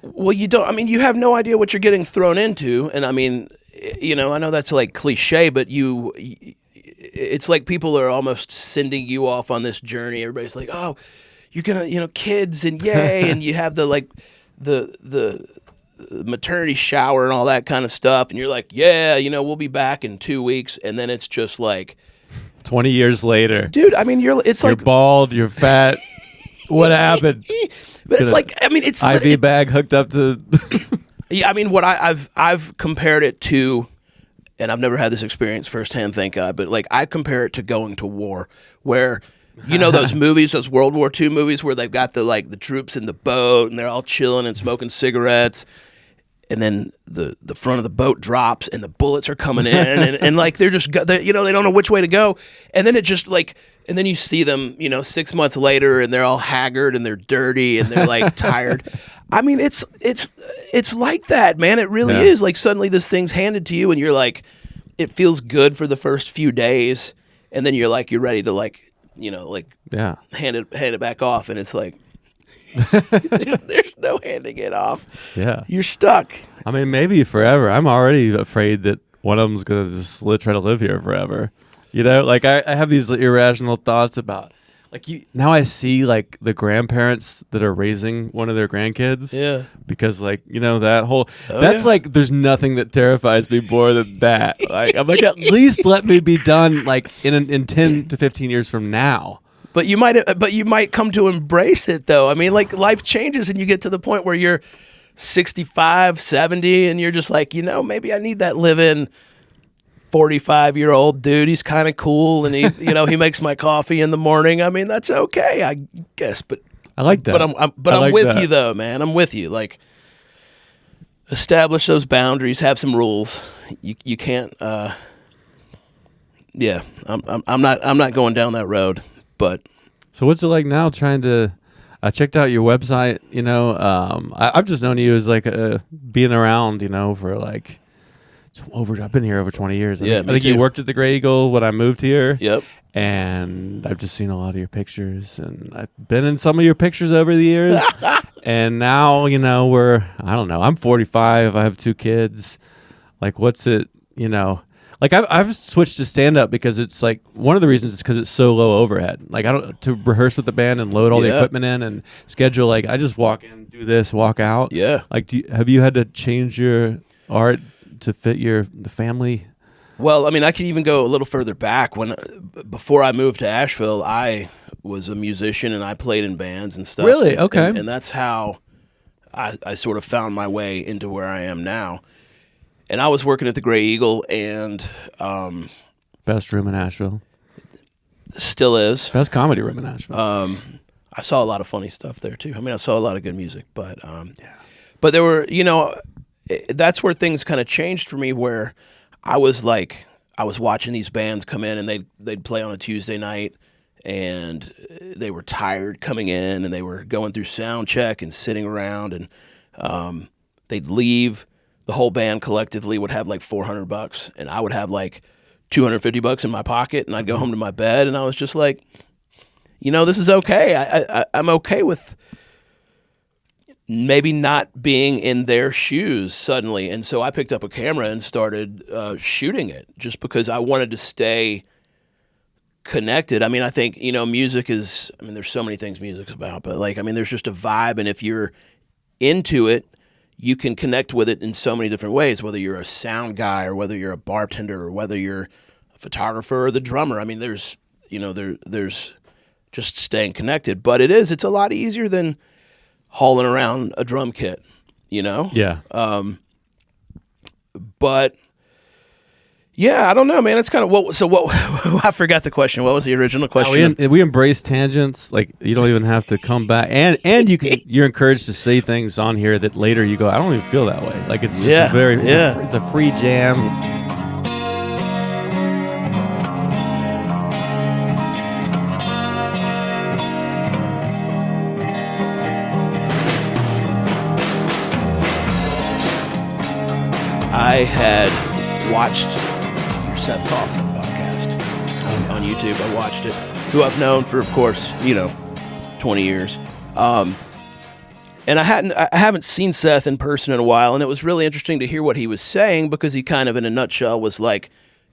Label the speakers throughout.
Speaker 1: Well, you don't. I mean, you have no idea what you're getting thrown into, and I mean, I know that's like cliche, but it's like people are almost sending you off on this journey. Everybody's like, "Oh, you're gonna, kids and yay," and you have the maternity shower and all that kind of stuff, and you're like, "Yeah, we'll be back in 2 weeks," and then it's just like
Speaker 2: 20 years later,
Speaker 1: dude. I mean, you're
Speaker 2: bald, you're fat. What happened?
Speaker 1: But it's like, I mean, it's
Speaker 2: IV bag hooked up to.
Speaker 1: Yeah, I mean, what I've compared it to, and I've never had this experience firsthand, thank God, but like I compare it to going to war, where those movies, those World War II movies, where they've got the troops in the boat and they're all chilling and smoking cigarettes, and then the front of the boat drops and the bullets are coming in, and like they're just they don't know which way to go, and then it just like. And then you see them, 6 months later, and they're all haggard and they're dirty and they're like tired. I mean, it's like that, man. It really is. Like suddenly this thing's handed to you, and you're like, it feels good for the first few days, and then you're ready to hand it back off, and it's like there's no handing it off.
Speaker 2: Yeah,
Speaker 1: you're stuck.
Speaker 2: I mean, maybe forever. I'm already afraid that one of them's gonna just try to live here forever. I have these irrational thoughts about, now I see, the grandparents that are raising one of their grandkids.
Speaker 1: Yeah.
Speaker 2: Because, that whole... there's nothing that terrifies me more than that. I'm like, at least let me be done, in 10 to 15 years from now.
Speaker 1: But you might come to embrace it, though. I mean, life changes, and you get to the point where you're 65, 70, and you're just like, maybe I need that live-in 45-year-old dude. He's kind of cool, and he he makes my coffee in the morning. I mean, that's okay, I guess. But
Speaker 2: I like that.
Speaker 1: But I'm with you though, man. I'm with you. Establish those boundaries. Have some rules. You can't. Yeah, I'm not going down that road. But
Speaker 2: so what's it like now? Trying to. I checked out your website. I've just known you as being around. For I've been here over 20 years. I think you worked at the Grey Eagle when I moved here.
Speaker 1: Yep.
Speaker 2: And I've just seen a lot of your pictures, and I've been in some of your pictures over the years. And now, I don't know. I'm 45. I have 2 kids. What's it, I've switched to stand up because it's one of the reasons is because it's so low overhead. I don't to rehearse with the band and load all the equipment in and schedule. I just walk in, do this, walk out.
Speaker 1: Yeah.
Speaker 2: Have you had to change your art to fit the family?
Speaker 1: Well, I mean, I could even go a little further back. Before I moved to Asheville, I was a musician and I played in bands and stuff.
Speaker 2: Really? Okay.
Speaker 1: And that's how I sort of found my way into where I am now. And I was working at the Grey Eagle, and
Speaker 2: best room in Asheville.
Speaker 1: Still is.
Speaker 2: Best comedy room in Asheville.
Speaker 1: I saw a lot of funny stuff there too. I mean, I saw a lot of good music, but but there were, that's where things kind of changed for me, where I was watching these bands come in, and they'd play on a Tuesday night, and they were tired coming in, and they were going through sound check and sitting around, and they'd leave. The whole band collectively would have $400, and I would have $250 in my pocket, and I'd go home to my bed, and I was just like, this is okay. I'm okay with maybe not being in their shoes suddenly. And so I picked up a camera and started shooting it just because I wanted to stay connected. I mean, I think, music is, there's so many things music's about, but there's just a vibe. And if you're into it, you can connect with it in so many different ways, whether you're a sound guy or whether you're a bartender or whether you're a photographer or the drummer. I mean, there's just staying connected, but it's a lot easier than hauling around a drum kit,
Speaker 2: Yeah.
Speaker 1: But yeah, I don't know, man. It's kind of what I forgot the question. What was the original question?
Speaker 2: We embrace tangents. You don't even have to come back, and you're encouraged to say things on here that later you go, I don't even feel that way. It's just it's a free jam.
Speaker 1: I had watched your Seth Kaufman podcast on YouTube. I watched it, who I've known for, of course, 20 years. And I haven't seen Seth in person in a while, and it was really interesting to hear what he was saying, because he kind of, in a nutshell, was like,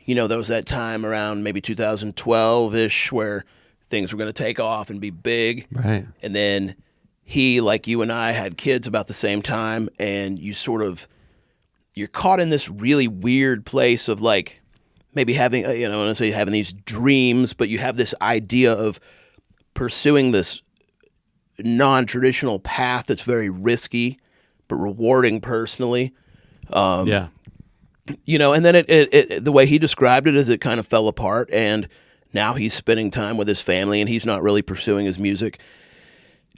Speaker 1: there was that time around maybe 2012-ish where things were going to take off and be big.
Speaker 2: Right.
Speaker 1: And then he, like you and I, had kids about the same time, and you're caught in this really weird place of like maybe having, I want to say having these dreams, but you have this idea of pursuing this non-traditional path that's very risky but rewarding personally.
Speaker 2: Yeah.
Speaker 1: And then it the way he described it is it kind of fell apart, and now he's spending time with his family and he's not really pursuing his music.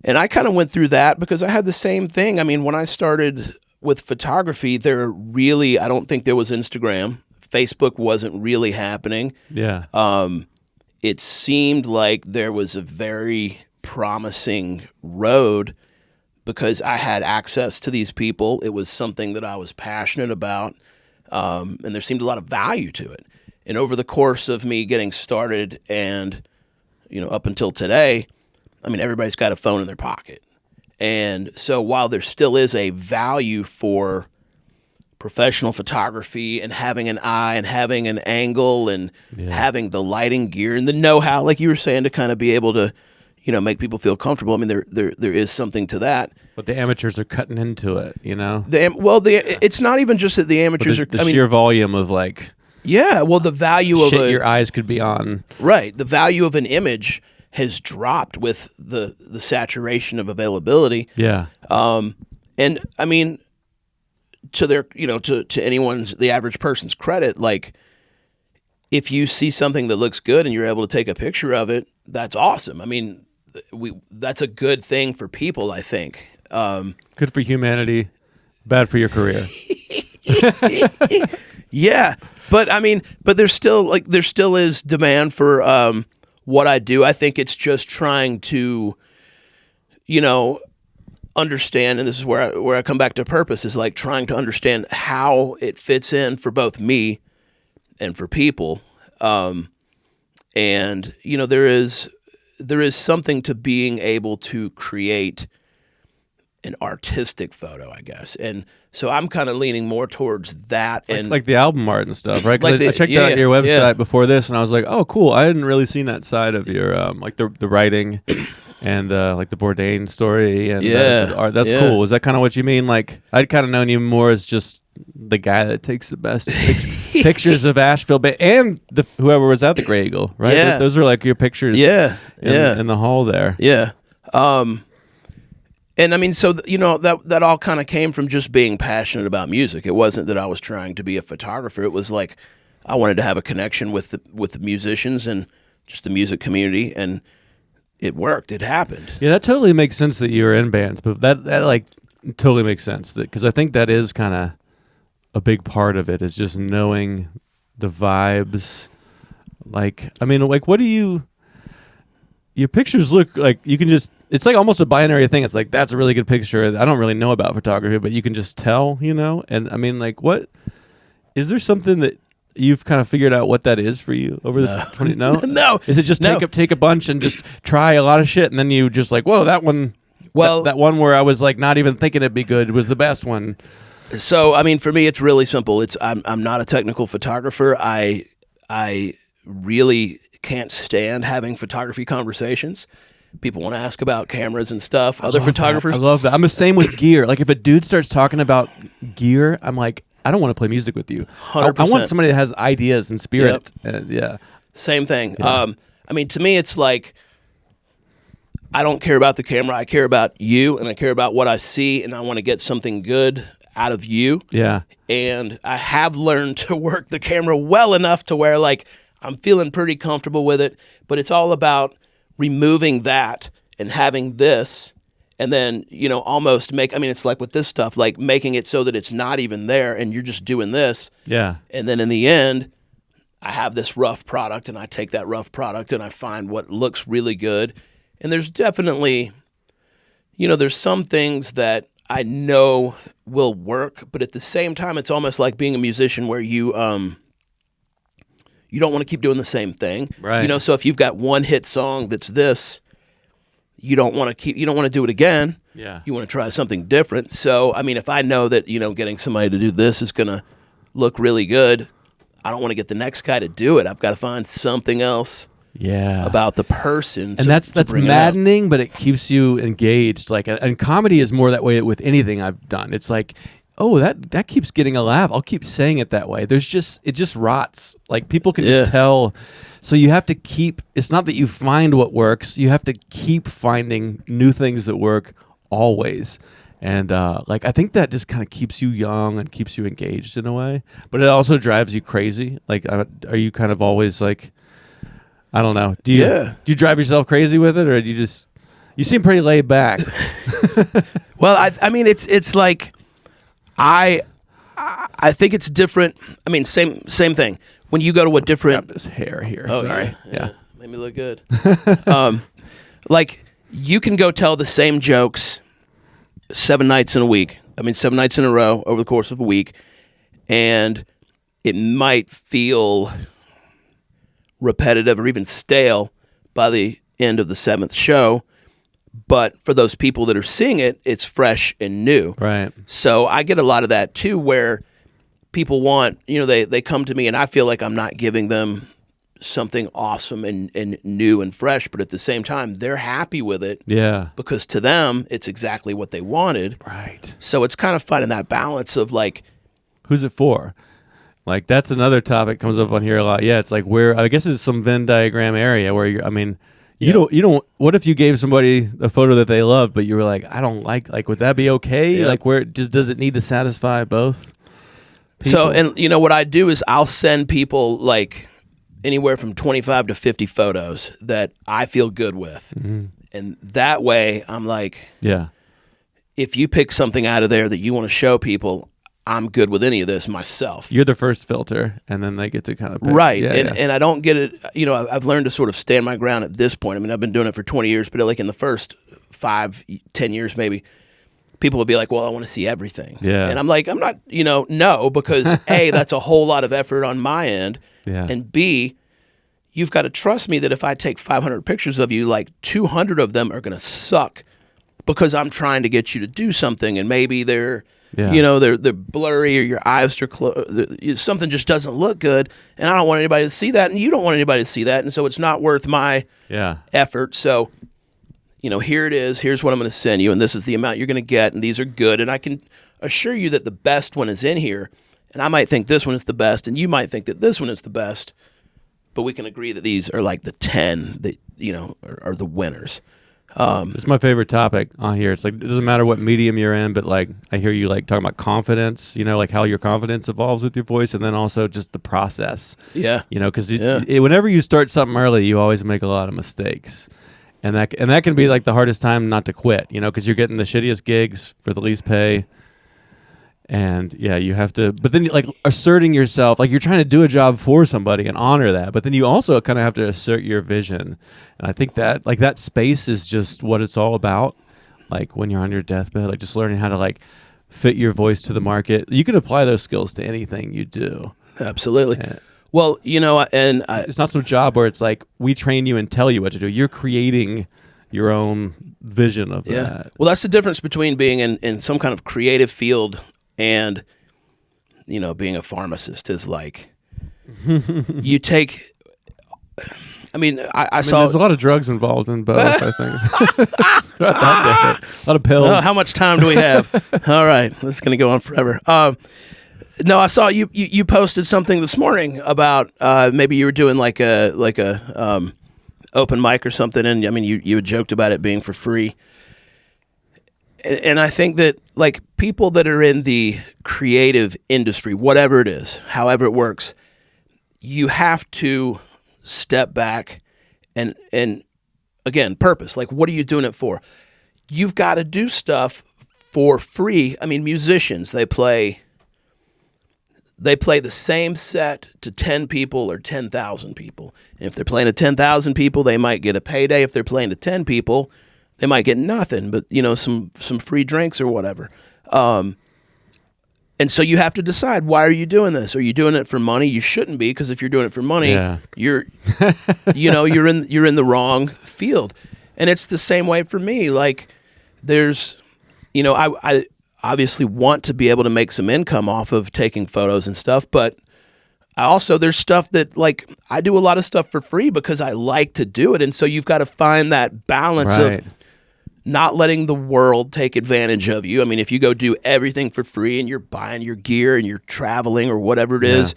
Speaker 1: And I kind of went through that because I had the same thing. I mean, when I started with photography, I don't think there was Instagram. Facebook wasn't really happening.
Speaker 2: Yeah.
Speaker 1: It seemed like there was a very promising road because I had access to these people. It was something that I was passionate about, and there seemed a lot of value to it. And over the course of me getting started and, up until today, I mean, everybody's got a phone in their pocket. And so while there still is a value for professional photography and having an eye and having an angle and having the lighting gear and the know-how, like you were saying, to kind of be able to, make people feel comfortable. I mean, there is something to that.
Speaker 2: But the amateurs are cutting into it,
Speaker 1: It's not even just that the amateurs
Speaker 2: the sheer volume of like...
Speaker 1: Yeah, well, the value of
Speaker 2: your eyes could be on.
Speaker 1: Right, the value of an image has dropped with the saturation of availability.
Speaker 2: Yeah.
Speaker 1: And I mean, to their, to anyone's, the average person's credit, like, if you see something that looks good and you're able to take a picture of it, that's awesome. I mean, that's a good thing for people, I think.
Speaker 2: Good for humanity, bad for your career.
Speaker 1: Yeah, but I mean, there still is demand for what I do. I think it's just trying to, understand, and this is where I come back to purpose, is like trying to understand how it fits in for both me and for people. And there is something to being able to create an artistic photo, I guess. And so I'm kind of leaning more towards that. And
Speaker 2: like the album art and stuff, right? 'Cause
Speaker 1: like
Speaker 2: I checked out your website before this, and I was like, oh, cool. I hadn't really seen that side of your, like the writing and like the Bourdain story and the art. That's cool. Is that kind of what you mean? Like, I'd kind of known you more as just the guy that takes the best pictures of Asheville Bay and whoever was at the Grey Eagle, right?
Speaker 1: Yeah.
Speaker 2: Those are like your pictures in the hall there.
Speaker 1: Yeah. And I mean, so, that all kind of came from just being passionate about music. It wasn't that I was trying to be a photographer. It was like I wanted to have a connection with the musicians and just the music community, and it worked. It happened.
Speaker 2: Yeah, that totally makes sense that you were in bands, but that like totally makes sense because I think that is kind of a big part of it, is just knowing the vibes. Like, I mean, like, what do your pictures look like? You can just, it's like almost a binary thing. It's like, that's a really good picture. I don't really know about photography, but you can just tell, And I mean, like, is there something that you've kind of figured out what that is for you over the 20? No,
Speaker 1: no.
Speaker 2: Is it just take a bunch and just try a lot of shit, and then you just like, whoa, that one. Well, that one where I was like not even thinking it'd be good was the best one.
Speaker 1: So, I mean, for me, it's really simple. I'm not a technical photographer. I really can't stand having photography conversations. People want to ask about cameras and stuff. Other photographers.
Speaker 2: I love that. I'm the same with gear. Like, if a dude starts talking about gear, I'm like, I don't want to play music with you.
Speaker 1: 100%.
Speaker 2: I want somebody that has ideas and spirit. Yep.
Speaker 1: Same thing.
Speaker 2: Yeah.
Speaker 1: I mean, to me, it's like, I don't care about the camera. I care about you, and I care about what I see, and I want to get something good out of you.
Speaker 2: Yeah.
Speaker 1: And I have learned to work the camera well enough to where, like, I'm feeling pretty comfortable with it, but it's all about removing that and having this, and then, almost it's like with this stuff, like making it so that it's not even there and you're just doing this.
Speaker 2: Yeah.
Speaker 1: And then in the end, I have this rough product, and I take that rough product and I find what looks really good. And there's definitely, there's some things that I know will work, but at the same time, it's almost like being a musician where you don't want to keep doing the same thing.
Speaker 2: Right.
Speaker 1: So if you've got one hit song that's this, you don't want to do it again.
Speaker 2: Yeah.
Speaker 1: You want to try something different. So, I mean, if I know that, getting somebody to do this is going to look really good, I don't want to get the next guy to do it. I've got to find something else about the person.
Speaker 2: And that's maddening, but it keeps you engaged. Like, and comedy is more that way with anything I've done. It's like, oh, that keeps getting a laugh. I'll keep saying it that way. It just rots. Like, people can just tell. So you have to keep, it's not that you find what works. You have to keep finding new things that work always. And like, I think that just kind of keeps you young and keeps you engaged in a way. But it also drives you crazy. Like, are you kind of always like, I don't know. Do you drive yourself crazy with it, or do you seem pretty laid back?
Speaker 1: Well, I mean, it's like, I think it's different. I mean, same thing. When you go to a different...
Speaker 2: Got this hair here.
Speaker 1: Oh,
Speaker 2: sorry.
Speaker 1: Yeah. Made me look good. Like, you can go tell the same jokes 7 nights in a week. I mean, 7 nights in a row over the course of a week. And it might feel repetitive or even stale by the end of the 7th show. But for those people that are seeing it, it's fresh and new.
Speaker 2: Right.
Speaker 1: So I get a lot of that too, where people want, they come to me and I feel like I'm not giving them something awesome and new and fresh, but at the same time, they're happy with it.
Speaker 2: Yeah.
Speaker 1: Because to them, it's exactly what they wanted.
Speaker 2: Right.
Speaker 1: So it's kind of finding that balance of like,
Speaker 2: who's it for? Like, that's another topic comes up on here a lot. Yeah, it's like I guess it's some Venn diagram area where you don't. What if you gave somebody a photo that they loved, but you were like, I don't like. Would that be okay?
Speaker 1: Yeah.
Speaker 2: Like, where does it need to satisfy both people?
Speaker 1: So, and what I do is I'll send people like anywhere from 25 to 50 photos that I feel good with, and that way I'm like, if you pick something out of there that you want to show people, I'm good with any of this myself.
Speaker 2: You're the first filter, and then they get to kind of pick.
Speaker 1: Right. And I don't get it. I've learned to sort of stand my ground at this point. I mean, I've been doing it for 20 years, but like in the first 5, 10 years maybe, people would be like, well, I want to see everything.
Speaker 2: Yeah.
Speaker 1: And I'm like, I'm not, no, because A, that's a whole lot of effort on my end.
Speaker 2: Yeah.
Speaker 1: And B, you've got to trust me that if I take 500 pictures of you, like 200 of them are going to suck because I'm trying to get you to do something, and maybe they're they're blurry, or your eyes are closed. Something just doesn't look good, and I don't want anybody to see that, and you don't want anybody to see that, and so it's not worth my effort. So, here it is. Here's what I'm going to send you, and this is the amount you're going to get, and these are good, and I can assure you that the best one is in here, and I might think this one is the best, and you might think that this one is the best, but we can agree that these are like the 10 that are the winners.
Speaker 2: It's my favorite topic on here. It's like, it doesn't matter what medium you're in, but like, I hear you like talking about confidence, like how your confidence evolves with your voice, and then also just the process.
Speaker 1: Yeah.
Speaker 2: Because whenever you start something early, you always make a lot of mistakes. And that can be like the hardest time not to quit, because you're getting the shittiest gigs for the least pay. And you have to, but then like asserting yourself, like you're trying to do a job for somebody and honor that, but then you also kind of have to assert your vision. And I think that like that space is just what it's all about. Like when you're on your deathbed, like just learning how to like fit your voice to the market. You can apply those skills to anything you do.
Speaker 1: Absolutely. Well,
Speaker 2: it's not some job where it's like we train you and tell you what to do. You're creating your own vision of that.
Speaker 1: Well, that's the difference between being in some kind of creative field and, being a pharmacist is like, you take, I saw.
Speaker 2: There's a lot of drugs involved in both, I think. It's not that different. A lot of pills.
Speaker 1: Oh, how much time do we have? All right. This is going to go on forever. No, I saw you posted something this morning about maybe you were doing like a open mic or something, and you had joked about it being for free. And I think that like people that are in the creative industry, whatever it is, however it works, you have to step back and again, purpose. Like, what are you doing it for? You've got to do stuff for free. I mean, musicians, they play the same set to 10 people or 10,000 people. And if they're playing to 10,000 people, they might get a payday. If they're playing to 10 people, they might get nothing, but some free drinks or whatever. And so you have to decide, why are you doing this? Are you doing it for money? You shouldn't be, because if you're doing it for money, you're in the wrong field. And it's the same way for me. Like, there's, I obviously want to be able to make some income off of taking photos and stuff, but there's stuff that, like, I do a lot of stuff for free because I like to do it. And so you've got to find that balance of not letting the world take advantage of you. I mean, if you go do everything for free and you're buying your gear and you're traveling or whatever it is,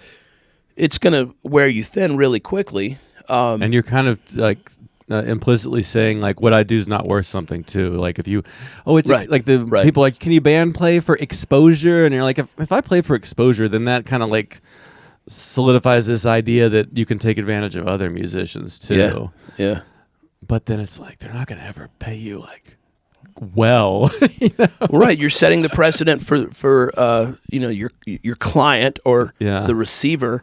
Speaker 1: it's going to wear you thin really quickly.
Speaker 2: And you're kind of like implicitly saying, like, what I do is not worth something too. Like, if you, like the people like, can you band play for exposure? And you're like, if I play for exposure, then that kind of like solidifies this idea that you can take advantage of other musicians too.
Speaker 1: Yeah.
Speaker 2: But then it's like, they're not going to ever pay you like well.
Speaker 1: Right. You're setting the precedent for your client or the receiver.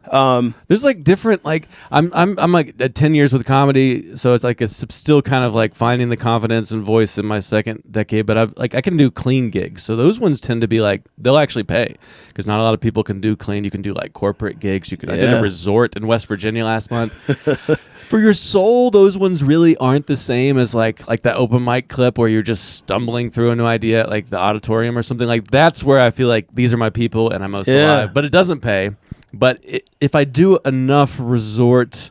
Speaker 2: There's like different, like I'm like at 10 years with comedy, so it's like it's still kind of like finding the confidence and voice in my second decade, but I can do clean gigs, so those ones tend to be like they'll actually pay because not a lot of people can do clean. You can do like corporate gigs. I did a resort in West Virginia last month. For your soul, those ones really aren't the same as like that open mic clip where you're just stumbling through a new idea at like the auditorium or something. Like that's where I feel like these are my people and I'm most alive, but it doesn't pay. But if I do enough resort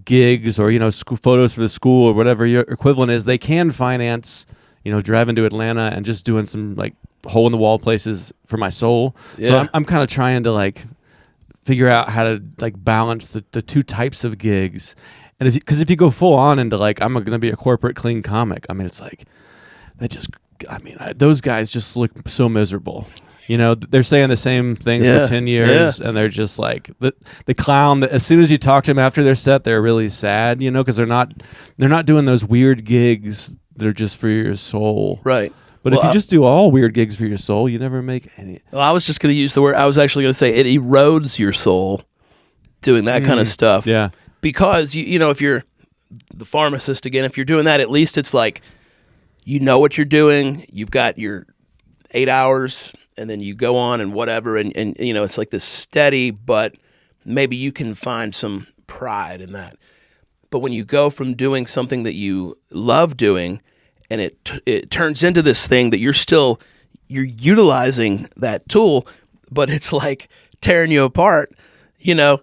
Speaker 2: gigs or, photos for the school or whatever your equivalent is, they can finance, driving to Atlanta and just doing some like hole in the wall places for my soul. Yeah. So I'm kind of trying to like figure out how to like balance the two types of gigs. And because if you go full on into like, I'm going to be a corporate clean comic, I mean, it's like, those guys just look so miserable. They're saying the same things for 10 years, and they're just like the clown. As soon as you talk to them after their set, they're really sad, because they're not doing those weird gigs. They're just for your soul,
Speaker 1: right?
Speaker 2: But if you just do all weird gigs for your soul, you never make any.
Speaker 1: Well, I was just going to use the word. I was actually going to say it erodes your soul doing that kind of stuff.
Speaker 2: Yeah,
Speaker 1: because if you're the pharmacist again, if you're doing that, at least it's like you know what you're doing. You've got your 8 hours. And then you go on and whatever, and it's like this steady, but maybe you can find some pride in that. But when you go from doing something that you love doing, and it turns into this thing that you're utilizing that tool, but it's like tearing you apart, you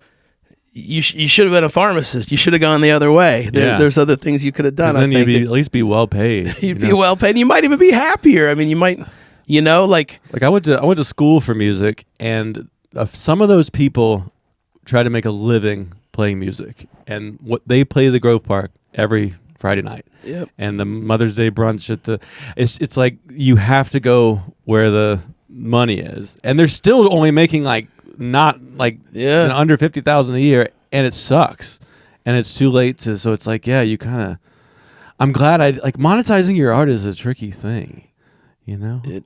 Speaker 1: should have been a pharmacist. You should have gone the other way. There's other things you could have done.
Speaker 2: Then you'd at least be well paid.
Speaker 1: You'd be well paid. And you might even be happier. I mean, you might... like
Speaker 2: I went to school for music, and some of those people try to make a living playing music, and what they play the Grove Park every Friday night.
Speaker 1: Yep.
Speaker 2: And the Mother's Day brunch it's like you have to go where the money is, and they're still only making like not like under $50,000 a year, and it sucks, and it's too late so it's like you kind of. I'm glad monetizing your art is a tricky thing.
Speaker 1: It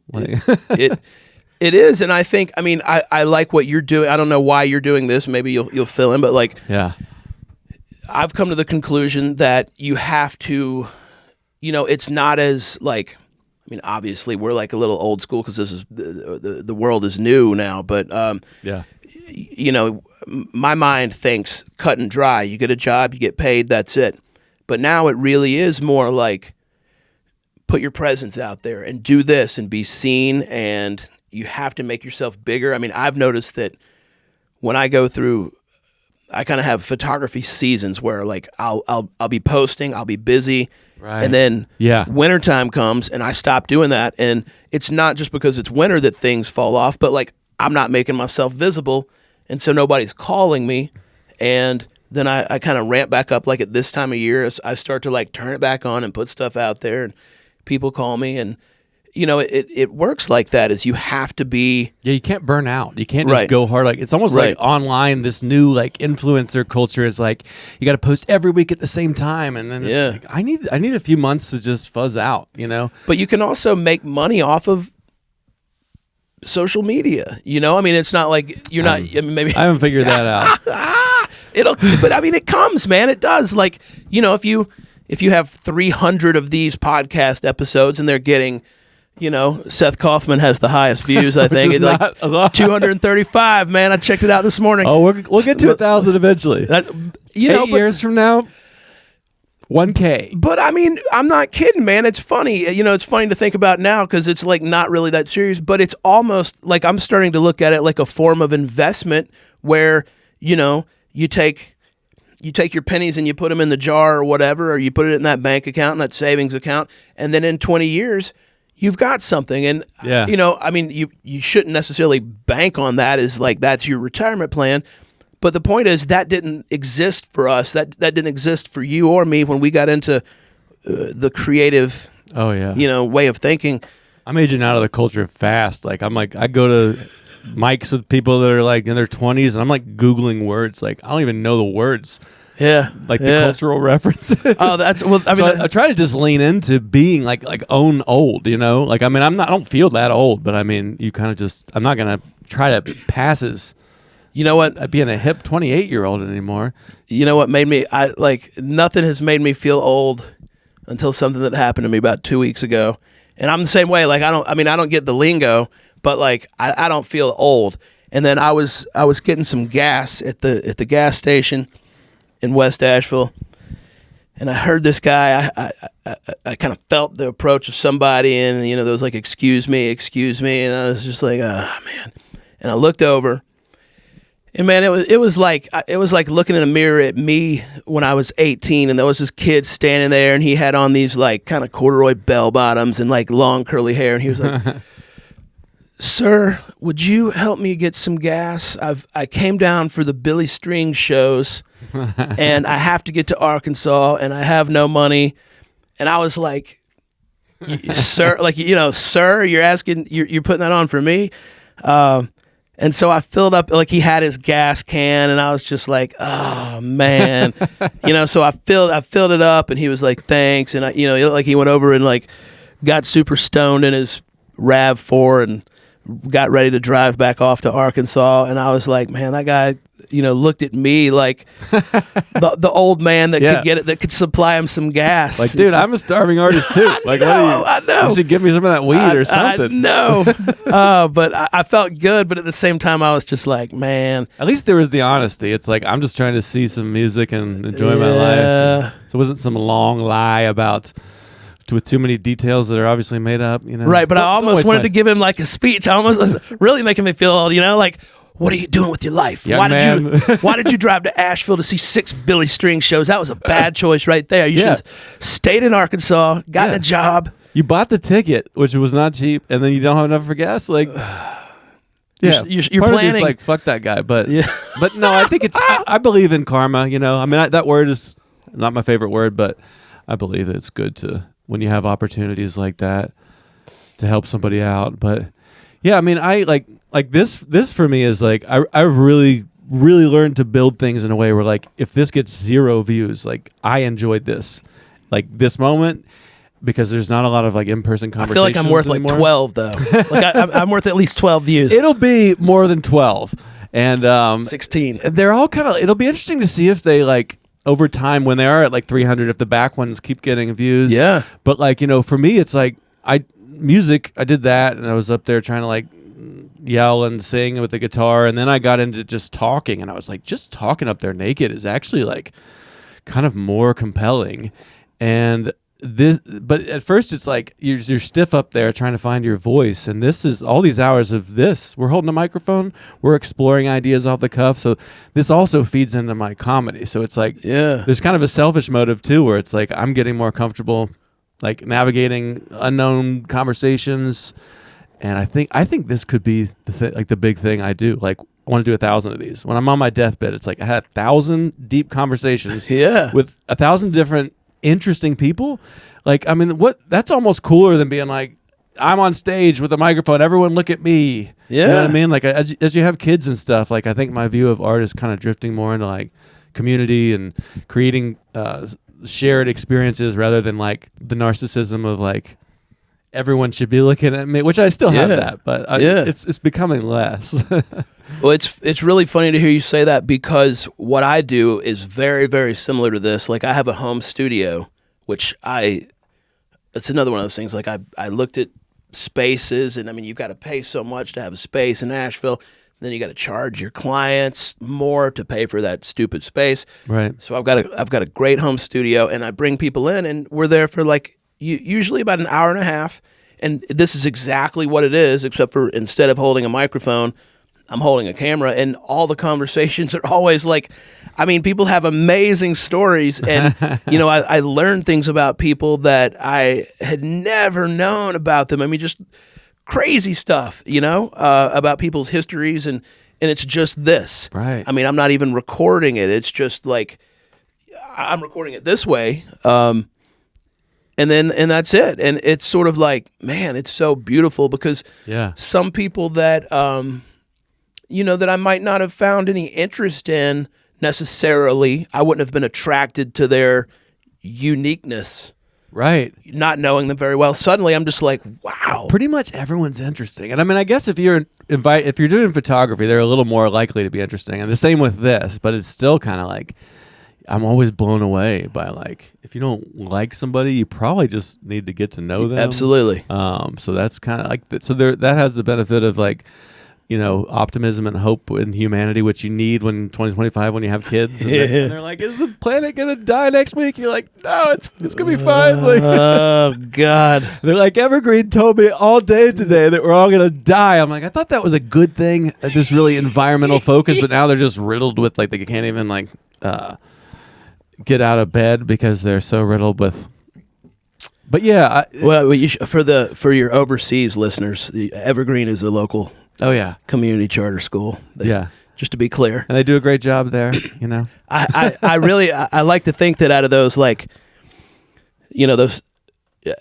Speaker 1: is, and I think I like what you're doing. I don't know why you're doing this. Maybe you'll fill in, but I've come to the conclusion that you have to, it's not as like. Obviously we're like a little old school because this is the world is new now, but my mind thinks cut and dry. You get a job, you get paid, that's it. But now it really is more like. Put your presence out there and do this and be seen, and you have to make yourself bigger. I've noticed that when I go through, I kind of have photography seasons where like I'll be posting, I'll be busy, and then wintertime comes and I stop doing that. And it's not just because it's winter that things fall off, but like I'm not making myself visible, and so nobody's calling me, and then I kind of ramp back up like at this time of year. I start to like turn it back on and put stuff out there, and people call me, and it works like that. Is you have to be
Speaker 2: you can't burn out. You can't just go hard. Like it's almost like online, this new like influencer culture is like you got to post every week at the same time, and then it's like, I need a few months to just fuzz out,
Speaker 1: But you can also make money off of social media. It's not like you're not. Maybe
Speaker 2: I haven't figured that out.
Speaker 1: It comes, man. It does. Like if you have 300 of these podcast episodes and they're getting, Seth Kaufman has the highest views, I think.
Speaker 2: Not a lot.
Speaker 1: 235, man. I checked it out this morning.
Speaker 2: Oh, we'll get to 1,000 eventually. 8 years from now. 1K.
Speaker 1: But I mean, I'm not kidding, man. It's funny. You know, it's funny to think about now because it's like not really that serious, but it's almost like I'm starting to look at it like a form of investment where, you know, you take your pennies and you put them in the jar or whatever, or you put it in that bank account, in that savings account, and then in 20 years, you've got something. And, you know, I mean, you shouldn't necessarily bank on that as like that's your retirement plan. But the point is that didn't exist for us. That didn't exist for you or me when we got into the creative, you know, way of thinking.
Speaker 2: I'm aging out of the culture fast. Like I go to mics with people that are like in their 20s, and I'm like Googling words. Like I don't even know the words.
Speaker 1: Yeah,
Speaker 2: like the cultural references.
Speaker 1: Oh, that's well. I mean,
Speaker 2: so I try to just lean into being like own old. You know, like I mean, I don't feel that old, but I mean, you kind of just. I'm not gonna try to pass as.
Speaker 1: You know what?
Speaker 2: I'd being a hip 28-year-old anymore.
Speaker 1: You know what made me? Nothing has made me feel old until something that happened to me about 2 weeks ago, and I'm the same way. Like I don't get the lingo, but like I don't feel old. And then I was getting some gas at the gas station in West Asheville, and I heard this guy. I kind of felt the approach of somebody, and you know, there was like, excuse me," and I was just like, "Oh man," and I looked over. And man, it was like looking in a mirror at me when I was 18, and there was this kid standing there, and he had on these like kind of corduroy bell bottoms and like long curly hair, and he was like, "Sir, would you help me get some gas? I came down for the Billy String shows, and I have to get to Arkansas, and I have no money." And I was like, "Sir, like you know, sir, you're putting that on for me." And so I filled up, like he had his gas can, and I was just like, "Oh man," you know. So I filled it up, and he was like, "Thanks," and you know, like he went over and like got super stoned in his RAV4 and got ready to drive back off to Arkansas. And I was like, "Man, that guy, you know, looked at me like the old man that could get it, that could supply him some gas."
Speaker 2: Like, dude, I'm a starving artist too. Like,
Speaker 1: I know.
Speaker 2: You should give me some of that weed or something.
Speaker 1: No, but I felt good. But at the same time, I was just like, man.
Speaker 2: At least there was the honesty. It's like I'm just trying to see some music and enjoy my life. So it wasn't some long lie about. With too many details that are obviously made up, you know.
Speaker 1: Right, but I almost wanted to give him like a speech. I almost was really making me feel old, you know, like, what are you doing with your life?
Speaker 2: Young man.
Speaker 1: Why did you drive to Asheville to see 6 Billy String shows? That was a bad choice right there. You should have stayed in Arkansas, gotten a job.
Speaker 2: You bought the ticket, which was not cheap, and then you don't have enough for gas. Like,
Speaker 1: you're
Speaker 2: part
Speaker 1: planning.
Speaker 2: Of me is like, fuck that guy, but but no, I think it's. I believe in karma. You know, I mean, that word is not my favorite word, but I believe it's good to. When you have opportunities like that to help somebody out. But yeah, I mean, I like this for me is like, I really learned to build things in a way where like, if this gets 0 views, like I enjoyed this, like this moment, because there's not a lot of like in-person conversations.
Speaker 1: I feel like I'm worth
Speaker 2: anymore.
Speaker 1: like 12 though. Like I'm worth at least 12 views.
Speaker 2: It'll be more than 12 and
Speaker 1: 16.
Speaker 2: They're all kind of, it'll be interesting to see if they like, over time when they are at like 300, if the back ones keep getting views.
Speaker 1: Yeah.
Speaker 2: But like, you know, for me, it's like I did that and I was up there trying to like yell and sing with the guitar. And then I got into just talking and I was like, just talking up there naked is actually like kind of more compelling. And but at first it's like you're stiff up there trying to find your voice, and this is all these hours of this. We're holding a microphone, we're exploring ideas off the cuff, so this also feeds into my comedy. So it's like there's kind of a selfish motive too, where it's like I'm getting more comfortable, like navigating unknown conversations, and I think this could be the big thing I do. Like I want to do 1,000 of these. When I'm on my deathbed, it's like I had 1,000 deep conversations with 1,000 different interesting people. Like, I mean, that's almost cooler than being like, I'm on stage with a microphone, everyone look at me. You know what I mean? Like as you have kids and stuff, like I think my view of art is kind of drifting more into like community and creating shared experiences rather than like the narcissism of like everyone should be looking at me, which I still have that, but it's becoming less.
Speaker 1: Well, it's really funny to hear you say that, because what I do is very, very similar to this. Like I have a home studio, which it's another one of those things. Like I looked at spaces, and I mean, you've got to pay so much to have a space in Nashville. Then you got to charge your clients more to pay for that stupid space.
Speaker 2: Right.
Speaker 1: So I've got a great home studio, and I bring people in, and we're there for like usually about an hour and a half. And this is exactly what it is, except for instead of holding a microphone, I'm holding a camera, and all the conversations are always like, I mean, people have amazing stories, and I learned things about people that I had never known about them. I mean, just crazy stuff, about people's histories, and it's just this.
Speaker 2: Right.
Speaker 1: I mean, I'm not even recording it. It's just like I'm recording it this way, and that's it. And it's sort of like, man, it's so beautiful because some people that that I might not have found any interest in necessarily, I wouldn't have been attracted to their uniqueness.
Speaker 2: Right.
Speaker 1: Not knowing them very well. Suddenly I'm just like, wow.
Speaker 2: Pretty much everyone's interesting. And I mean, I guess if you're doing photography, they're a little more likely to be interesting. And the same with this, but it's still kind of like, I'm always blown away by like, if you don't like somebody, you probably just need to get to know them.
Speaker 1: Absolutely.
Speaker 2: So that's kind of like, so that has the benefit of like, optimism and hope in humanity, which you need when 2025 when you have kids. And they're like, is the planet gonna die next week? You're like, no, it's gonna be fine. Like,
Speaker 1: oh God.
Speaker 2: They're like, Evergreen told me all day today that we're all gonna die. I'm like, I thought that was a good thing, this really environmental focus, but now they're just riddled with like they can't even like get out of bed because they're so riddled with. But yeah,
Speaker 1: for your overseas listeners, the Evergreen is a local.
Speaker 2: Oh yeah,
Speaker 1: community charter school. Just to be clear,
Speaker 2: and they do a great job there.
Speaker 1: I really like to think that out of those those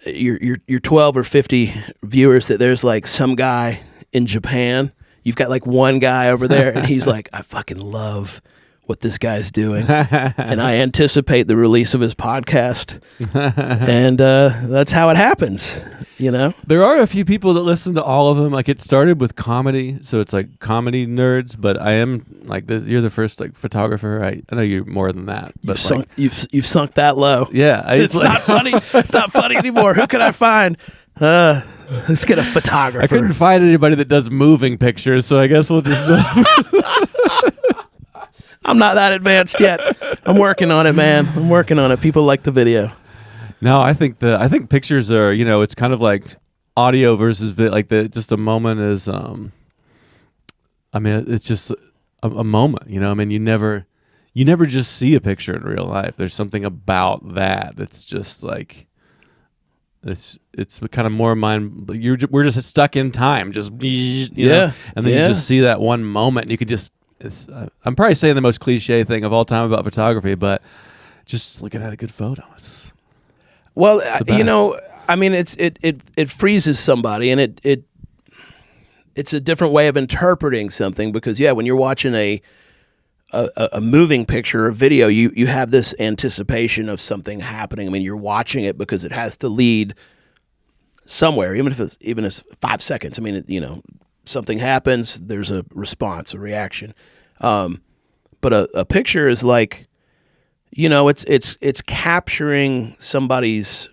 Speaker 1: your 12 or 50 viewers, that there's like some guy in Japan. You've got like one guy over there, and he's like, I fucking love what this guy's doing, and I anticipate the release of his podcast, and that's how it happens.
Speaker 2: There are a few people that listen to all of them. Like, it started with comedy, so it's like comedy nerds. But I am like, you're the first like photographer. I know you're more than that. But
Speaker 1: you've sunk that low.
Speaker 2: Yeah,
Speaker 1: it's not funny. It's not funny anymore. Who can I find? Let's get a photographer.
Speaker 2: I couldn't find anybody that does moving pictures, so I guess we'll just.
Speaker 1: I'm not that advanced yet. I'm working on it, man. I'm working on it. People like the video.
Speaker 2: No, I think pictures are, it's kind of like audio versus like just a moment is I mean, it's just a moment, I mean, you never just see a picture in real life. There's something about that's just like it's kind of more we're just stuck in time, just and then you just see that one moment, and you could just I'm probably saying the most cliche thing of all time about photography, but just looking at a good photo, it's
Speaker 1: I mean, it freezes somebody, and it's a different way of interpreting something, because when you're watching a moving picture or video, you have this anticipation of something happening. I mean, you're watching it because it has to lead somewhere, even if it's 5 seconds. I mean, something happens, there's a response, a reaction. But a picture is like, it's capturing somebody's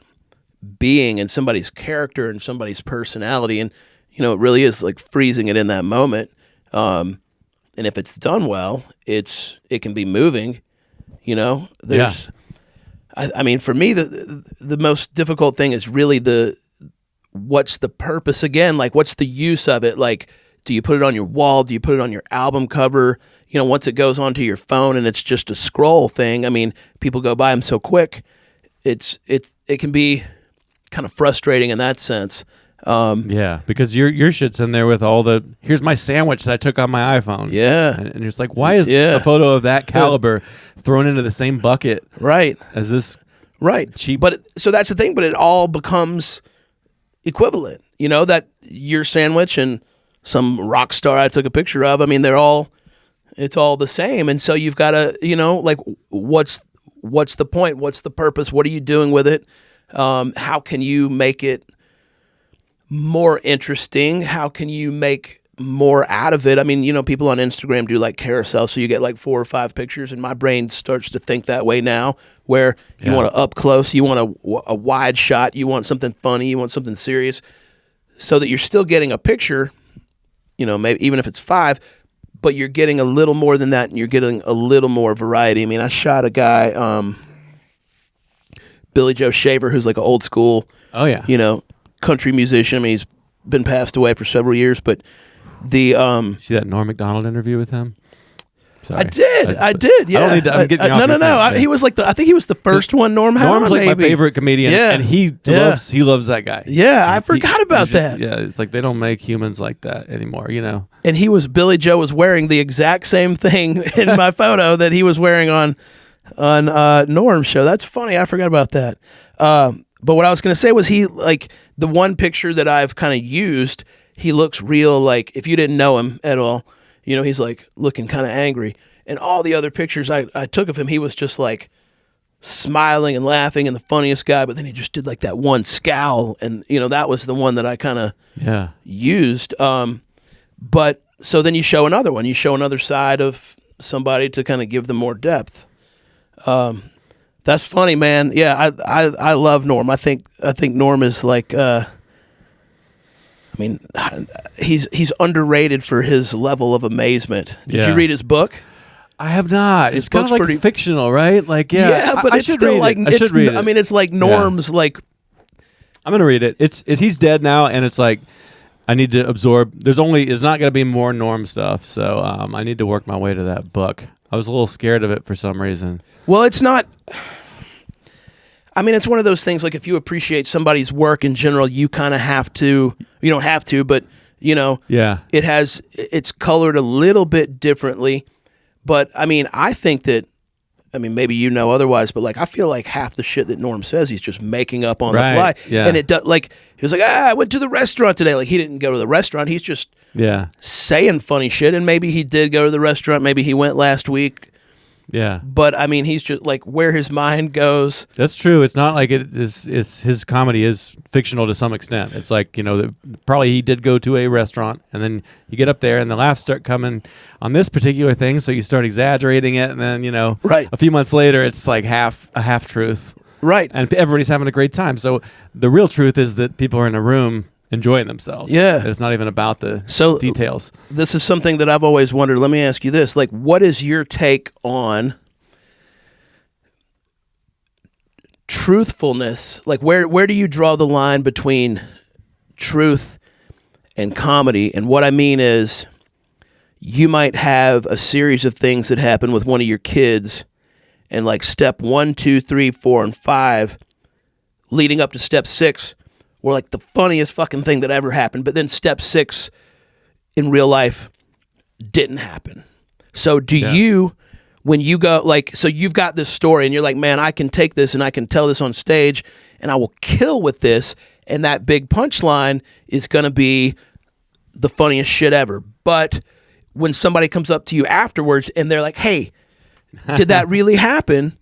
Speaker 1: being and somebody's character and somebody's personality, and it really is like freezing it in that moment. And if it's done well, it can be moving. I mean, for me, the most difficult thing is really what's the purpose again? Like, what's the use of it? Like, do you put it on your wall? Do you put it on your album cover? Once it goes onto your phone and it's just a scroll thing, I mean, people go by them so quick. It can be kind of frustrating in that sense.
Speaker 2: Because your shit's in there with all here's my sandwich that I took on my iPhone.
Speaker 1: Yeah.
Speaker 2: And you're just like, why is a photo of that caliber thrown into the same bucket as this cheap?
Speaker 1: But so that's the thing, but it all becomes equivalent. That your sandwich and some rock star I took a picture of, I mean, it's all the same. And so you've got to, like, what's the point? What's the purpose? What are you doing with it? How can you make it more interesting? How can you make more out of it? I mean, people on Instagram do like carousel, so you get like 4 or 5 pictures, and my brain starts to think that way now, where you want to up close, you want a wide shot, you want something funny, you want something serious, so that you're still getting a picture, maybe even if it's 5, but you're getting a little more than that, and you're getting a little more variety. I mean, I shot a guy, Billy Joe Shaver, who's like an old school, country musician. I mean, he's been passed away for several years, but the
Speaker 2: see that Norm Macdonald interview with him? Sorry.
Speaker 1: I did. Yeah.
Speaker 2: I don't need to, I'm getting off your
Speaker 1: No.
Speaker 2: thing.
Speaker 1: He was like I think he was the first one Norm had.
Speaker 2: Norm's like
Speaker 1: maybe.
Speaker 2: my favorite comedian, and he loves that guy.
Speaker 1: Yeah, I forgot about that.
Speaker 2: Yeah, it's like they don't make humans like that anymore,
Speaker 1: And Billy Joe was wearing the exact same thing in my photo that he was wearing on Norm's show. That's funny. I forgot about that. But what I was going to say was he, like, the one picture that I've kind of used, he looks real, like, if you didn't know him at all, he's like looking kind of angry. And all the other pictures I took of him, he was just like smiling and laughing and the funniest guy. But then he just did like that one scowl. And, that was the one that I kind of used. But so then you show another one. You show another side of somebody to kind of give them more depth. That's funny, man. Yeah, I love Norm. I think Norm is like, he's underrated for his level of amazement. Did you read his book?
Speaker 2: I have not. It's kind of like fictional, right? Like,
Speaker 1: yeah, but it's still like
Speaker 2: I should read it.
Speaker 1: I mean, it's like Norm's like.
Speaker 2: I'm gonna read it. It's he's dead now, and it's like I need to absorb. It's not gonna be more Norm stuff, so I need to work my way to that book. I was a little scared of it for some reason.
Speaker 1: Well, it's not. I mean, it's one of those things, like, if you appreciate somebody's work in general, you kind of have to, you don't have to, but, it's colored a little bit differently. But, I mean, I think that, maybe otherwise, but, like, I feel like half the shit that Norm says, he's just making up on the fly.
Speaker 2: Yeah.
Speaker 1: And it does, like, he was like, I went to the restaurant today. Like, he didn't go to the restaurant. He's just saying funny shit. And maybe he did go to the restaurant. Maybe he went last week.
Speaker 2: Yeah.
Speaker 1: But, I mean, he's just, like, where his mind goes.
Speaker 2: That's true. It's not like it's his comedy is fictional to some extent. It's like, probably he did go to a restaurant, and then you get up there, and the laughs start coming on this particular thing, so you start exaggerating it, and then, a few months later, it's like a half-truth.
Speaker 1: Right.
Speaker 2: And everybody's having a great time. So the real truth is that people are in a room enjoying themselves.
Speaker 1: Yeah.
Speaker 2: And it's not even about the details.
Speaker 1: This is something that I've always wondered. Let me ask you this. Like, what is your take on truthfulness? Like, where do you draw the line between truth and comedy? And what I mean is, you might have a series of things that happen with one of your kids, and like step 1, 2, 3, 4, and 5, leading up to step 6, were like the funniest fucking thing that ever happened. But then step 6 in real life didn't happen. So do you, when you go, like, so you've got this story and you're like, man, I can take this and I can tell this on stage and I will kill with this. And that big punchline is going to be the funniest shit ever. But when somebody comes up to you afterwards and they're like, hey, did that really happen?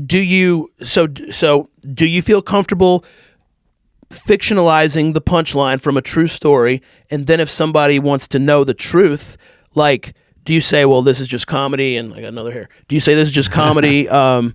Speaker 1: Do you feel comfortable fictionalizing the punchline from a true story? And then if somebody wants to know the truth, like, do you say, well, this is just comedy? And I got another hair. Do you say this is just comedy? So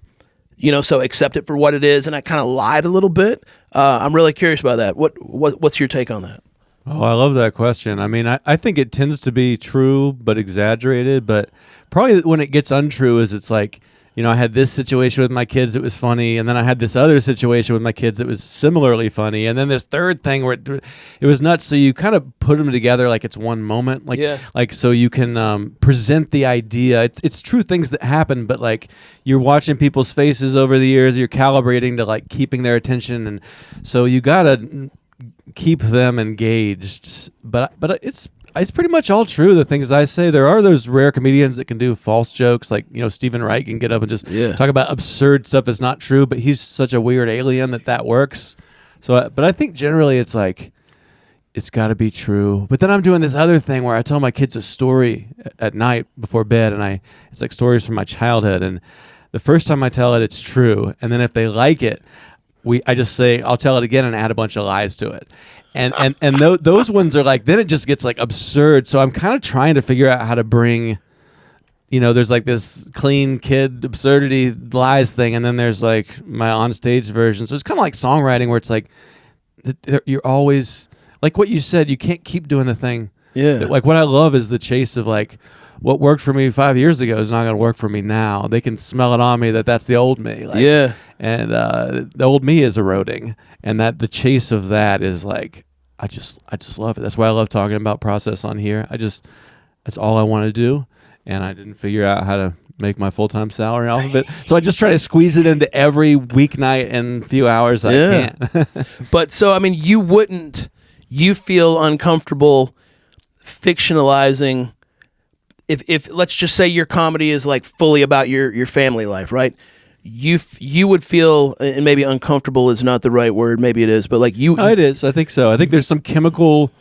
Speaker 1: accept it for what it is. And I kind of lied a little bit. I'm really curious about that. What's your take on that?
Speaker 2: Oh, I love that question. I mean, I think it tends to be true but exaggerated, but probably when it gets untrue is it's like, I had this situation with my kids that was funny, and then I had this other situation with my kids that was similarly funny, and then this third thing where it was nuts. So you kind of put them together like it's one moment, like so you can present the idea. It's true things that happen, but like you're watching people's faces over the years, you're calibrating to like keeping their attention, and so you gotta keep them engaged. But it's pretty much all true, the things I say. There are those rare comedians that can do false jokes, like, Stephen Wright can get up and just talk about absurd stuff that's not true, but he's such a weird alien that works. So, but I think generally it's like, it's got to be true. But then I'm doing this other thing where I tell my kids a story at night before bed, and it's like stories from my childhood, and the first time I tell it, it's true. And then if they like it, I just say, I'll tell it again and add a bunch of lies to it. And those ones are like, then it just gets like absurd. So I'm kind of trying to figure out how to bring, there's like this clean kid absurdity lies thing, and then there's like my onstage version. So it's kind of like songwriting where it's like, you're always, like what you said, you can't keep doing the thing
Speaker 1: Yeah.
Speaker 2: Like what I love is the chase of like what worked for me 5 years ago is not going to work for me now. They can smell it on me that's the old me. Like,
Speaker 1: yeah.
Speaker 2: And the old me is eroding, and that the chase of that is like I just love it. That's why I love talking about process on here. That's all I want to do, and I didn't figure out how to make my full-time salary off of it. So I just try to squeeze it into every weeknight and few hours I can.
Speaker 1: But so I mean, you feel uncomfortable fictionalizing if let's just say your comedy is like fully about your family life, right? You would feel, and maybe uncomfortable is not the right word, maybe it is, but like you...
Speaker 2: No, it is. I think so. I think there's some chemical,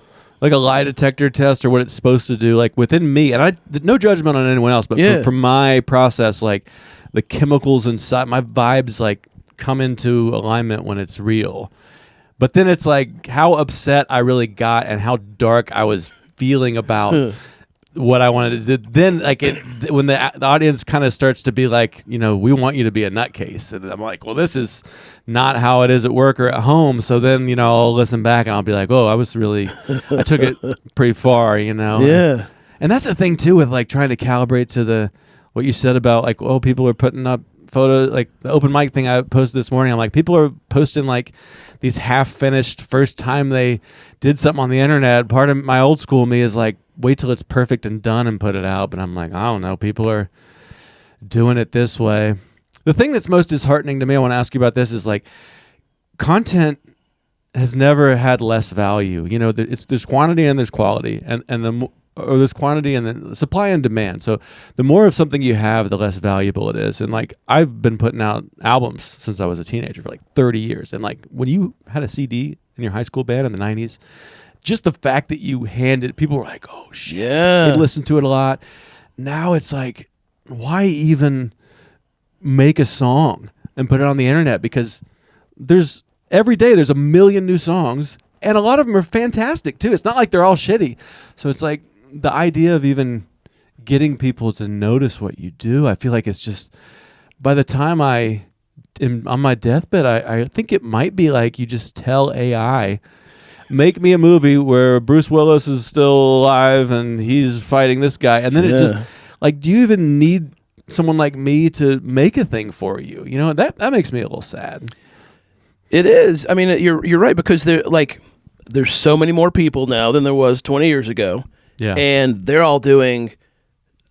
Speaker 2: like a lie detector test or what it's supposed to do, like within me, and no judgment on anyone else, but for my process, like the chemicals inside, my vibes like come into alignment when it's real. But then it's like how upset I really got and how dark I was feeling about what I wanted to do. Then like when the audience kind of starts to be like, we want you to be a nutcase, and I'm like, well, this is not how it is at work or at home. So then I'll listen back and I'll be like, oh, I took it pretty far,
Speaker 1: Yeah.
Speaker 2: And that's the thing too with like trying to calibrate to what you said about like, oh, people are putting up photos, like the open mic thing I posted this morning. I'm like, people are posting like these half-finished first time they did something on the internet. Part of my old school me is like, wait till it's perfect and done and put it out. But I'm like, I don't know. People are doing it this way. The thing that's most disheartening to me, I want to ask you about this, is like content has never had less value. There's quantity and there's quality, and there's quantity and then supply and demand. So the more of something you have, the less valuable it is. And like I've been putting out albums since I was a teenager for like 30 years. And like when you had a CD in your high school band in the 90s, just the fact that you handed, people were like, oh shit, they'd listen to it a lot. Now it's like, why even make a song and put it on the internet? Because every day there's a million new songs, and a lot of them are fantastic too. It's not like they're all shitty. So it's like the idea of even getting people to notice what you do, I feel like it's just, by the time I am on my deathbed, I think it might be like you just tell AI, make me a movie where Bruce Willis is still alive and he's fighting this guy. And then it just, like, do you even need someone like me to make a thing for you? That makes me a little sad.
Speaker 1: It is. I mean, you're right, because there's so many more people now than there was 20 years ago.
Speaker 2: Yeah.
Speaker 1: And they're all doing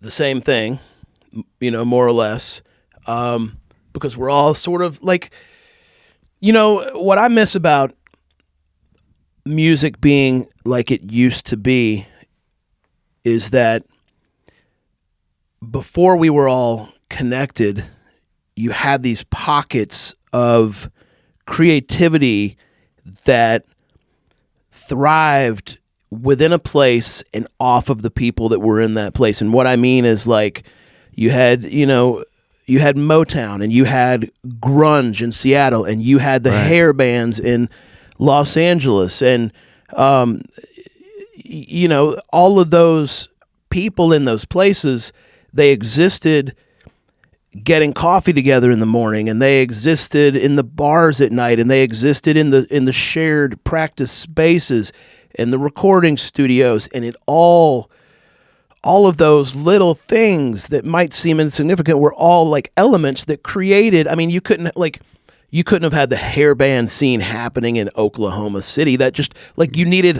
Speaker 1: the same thing, more or less, because we're all sort of like, what I miss about music being like it used to be is that before we were all connected, you had these pockets of creativity that thrived within a place and off of the people that were in that place. And what I mean is, like, you had Motown, and you had grunge in Seattle, and you had the hair bands in Los Angeles, and all of those people in those places, they existed getting coffee together in the morning, and they existed in the bars at night, and they existed in the shared practice spaces and the recording studios, and it all of those little things that might seem insignificant were all like elements that created. I mean, you couldn't have had the hair band scene happening in Oklahoma City. That just, like, you needed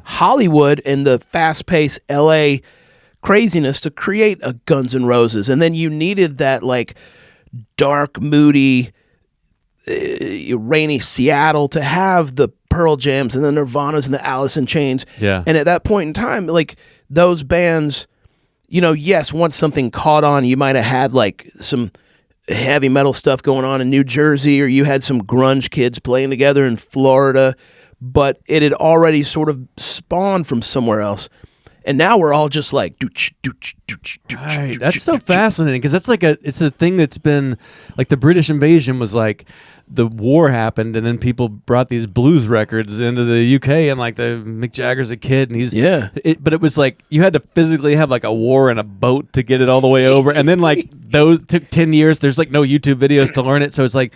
Speaker 1: Hollywood and the fast-paced LA craziness to create a Guns N' Roses, and then you needed that like dark, moody, rainy Seattle to have the Pearl Jams and the Nirvanas and the Alice in Chains.
Speaker 2: Yeah.
Speaker 1: And at that point in time, like, those bands, yes, once something caught on, you might have had like some heavy metal stuff going on in New Jersey, or you had some grunge kids playing together in Florida, but it had already sort of spawned from somewhere else. And now we're all just like,
Speaker 2: right. That's so fascinating, because that's like it's a thing that's been like, the British invasion was like, the war happened, and then people brought these blues records into the UK, and like Mick Jagger's a kid, and but it was like you had to physically have like a war in a boat to get it all the way over, and then like those took 10 years. There's like no YouTube videos to learn it, so it's like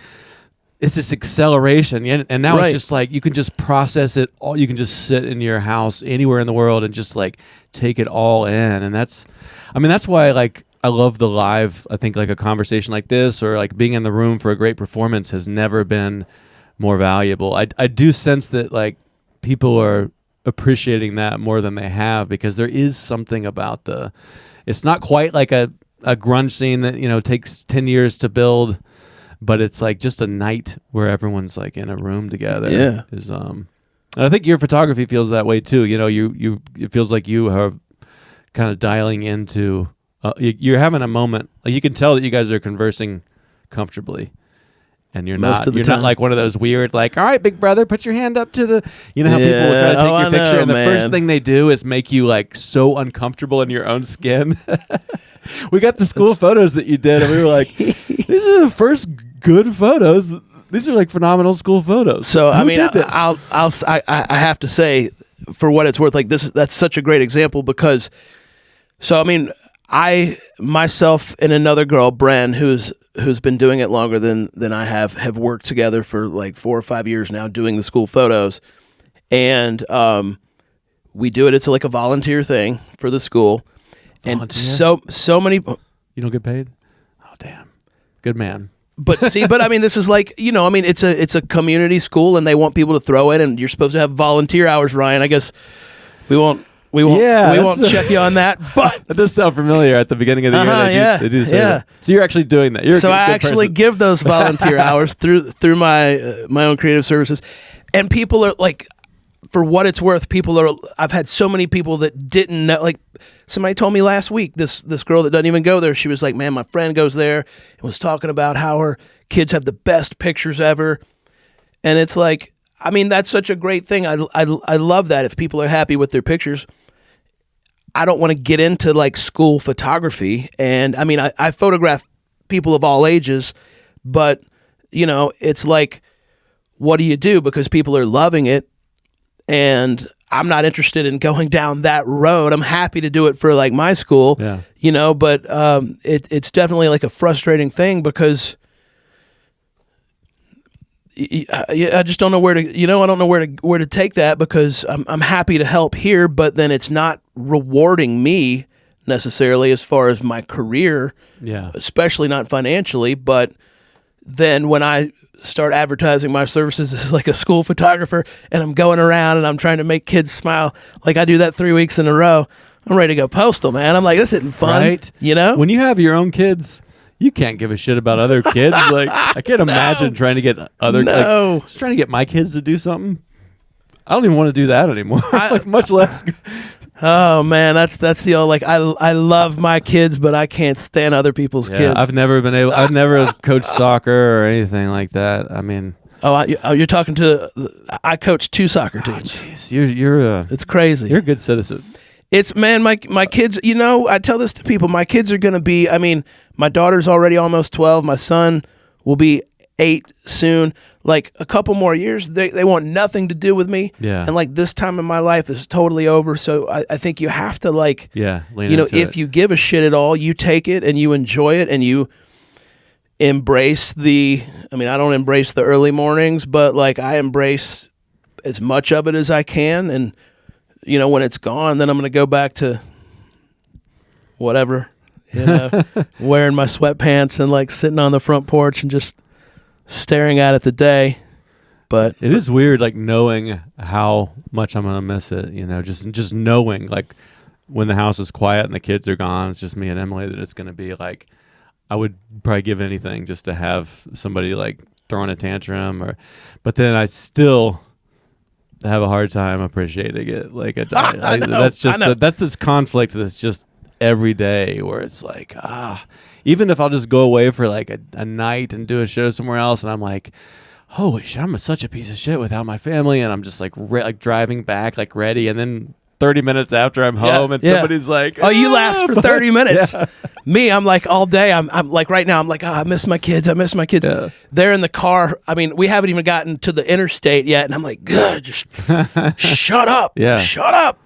Speaker 2: it's this acceleration, and now
Speaker 1: Right.
Speaker 2: it's just like you can just process it all. You can just sit in your house anywhere in the world and just like take it all in, and that's why like I love the live. I think like a conversation like this or like being in the room for a great performance has never been more valuable. I do sense that like people are appreciating that more than they have, because there is something about it's not quite like a grunge scene that, you know, takes 10 years to build, but it's like just a night where everyone's like in a room together.
Speaker 1: Yeah.
Speaker 2: And I think your photography feels that way too. You know, it feels like you are kind of dialing into, you're having a moment. Like you can tell that you guys are conversing comfortably. And you're
Speaker 1: Most of the
Speaker 2: not
Speaker 1: time.
Speaker 2: like one of those weird, like, all right, big brother, put your hand up to the, you know how people will try to take your picture, and the first thing they do is make you like so uncomfortable in your own skin. We got the school photos that you did, and we were like, these are the first good photos. These are like phenomenal school photos.
Speaker 1: So
Speaker 2: Who
Speaker 1: I mean,
Speaker 2: did this?
Speaker 1: I have to say, for what it's worth, like that's such a great example, because, so I mean, I myself and another girl, Bren, who's been doing it longer than I have worked together for like 4 or 5 years now doing the school photos, and we do it. It's like a volunteer thing for the school, and so many.
Speaker 2: You don't get paid? Oh damn, good man.
Speaker 1: But I mean, this is like, you know, I mean, it's a community school, and they want people to throw in, and you're supposed to have volunteer hours, Ryan. I guess we won't check you on that, but
Speaker 2: that does sound familiar. At the beginning of the year, they do say that. So you're actually doing that.
Speaker 1: So I actually give those volunteer hours through my own creative services, and people are like, for what it's worth, I've had so many people that didn't know. Like somebody told me last week, this girl that doesn't even go there, she was like, man, my friend goes there and was talking about how her kids have the best pictures ever, and it's like, I mean, that's such a great thing. I love that if people are happy with their pictures. I don't want to get into like school photography, and I mean, I photograph people of all ages, but you know, it's like, what do you do? Because people are loving it, and I'm not interested in going down that road. I'm happy to do it for like my school, you know, but it's definitely like a frustrating thing, because I just don't know where to, you know, I don't know where to take that, because I'm happy to help here, but then it's not rewarding me necessarily as far as my career, especially not financially. But then when I start advertising my services as like a school photographer, and I'm going around and I'm trying to make kids smile, like I do that 3 weeks in a row, I'm ready to go postal, man. I'm like, this isn't fun, right? You know,
Speaker 2: when you have your own kids, you can't give a shit about other kids. Like, I can't imagine trying to get like, just trying to get my kids to do something. I don't even want to do that anymore. Like, much less.
Speaker 1: Oh man, that's the old, like, I love my kids, but I can't stand other people's kids.
Speaker 2: I've never been able. I've never coached soccer or anything like that. I mean,
Speaker 1: you're talking to. I coach 2 soccer teams.
Speaker 2: Jeez,
Speaker 1: it's crazy.
Speaker 2: You're a good citizen.
Speaker 1: It's, man, my kids, you know, I tell this to people, my kids are going to be, I mean, my daughter's already almost 12. My son will be 8 soon. Like a couple more years, they want nothing to do with me.
Speaker 2: Yeah.
Speaker 1: And like this time in my life is totally over. So I think you have to like, you know, if you give a shit at all, you take it and you enjoy it and you embrace I mean, I don't embrace the early mornings, but like I embrace as much of it as I can. And, you know, when it's gone, then I'm going to go back to whatever, you know, wearing my sweatpants and like sitting on the front porch and just staring at it the day. But
Speaker 2: it is weird, like knowing how much I'm going to miss it, you know, just knowing like when the house is quiet and the kids are gone, it's just me and Emily, that it's going to be like, I would probably give anything just to have somebody like throwing a tantrum but then I still have a hard time appreciating it. Like that's this conflict that's just every day, where it's like, even if I'll just go away for like a night and do a show somewhere else, and I'm like, holy shit, I'm such a piece of shit without my family, and I'm just like like driving back like ready, and then 30 minutes after I'm home, and somebody's like,
Speaker 1: oh, you last for 30 minutes. Me, I'm like all day. I'm like right now, I'm like, I miss my kids. Yeah. They're in the car. I mean, we haven't even gotten to the interstate yet. And I'm like, good, just shut up.
Speaker 2: Yeah.
Speaker 1: Shut up.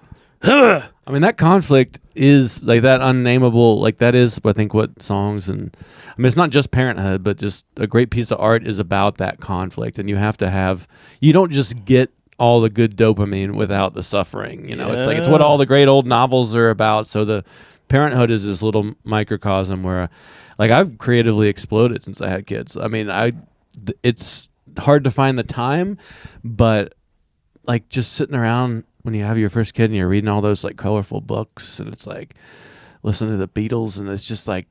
Speaker 2: I mean, that conflict is like that unnameable, like that is, I think, what songs and, I mean, it's not just parenthood, but just a great piece of art is about that conflict. And you have to have, you don't just get all the good dopamine without the suffering. You know, it's like, it's what all the great old novels are about. So the parenthood is this little microcosm where, like, I've creatively exploded since I had kids. I mean, it's hard to find the time, but like just sitting around when you have your first kid and you're reading all those like colorful books and it's like listening to the Beatles and it's just like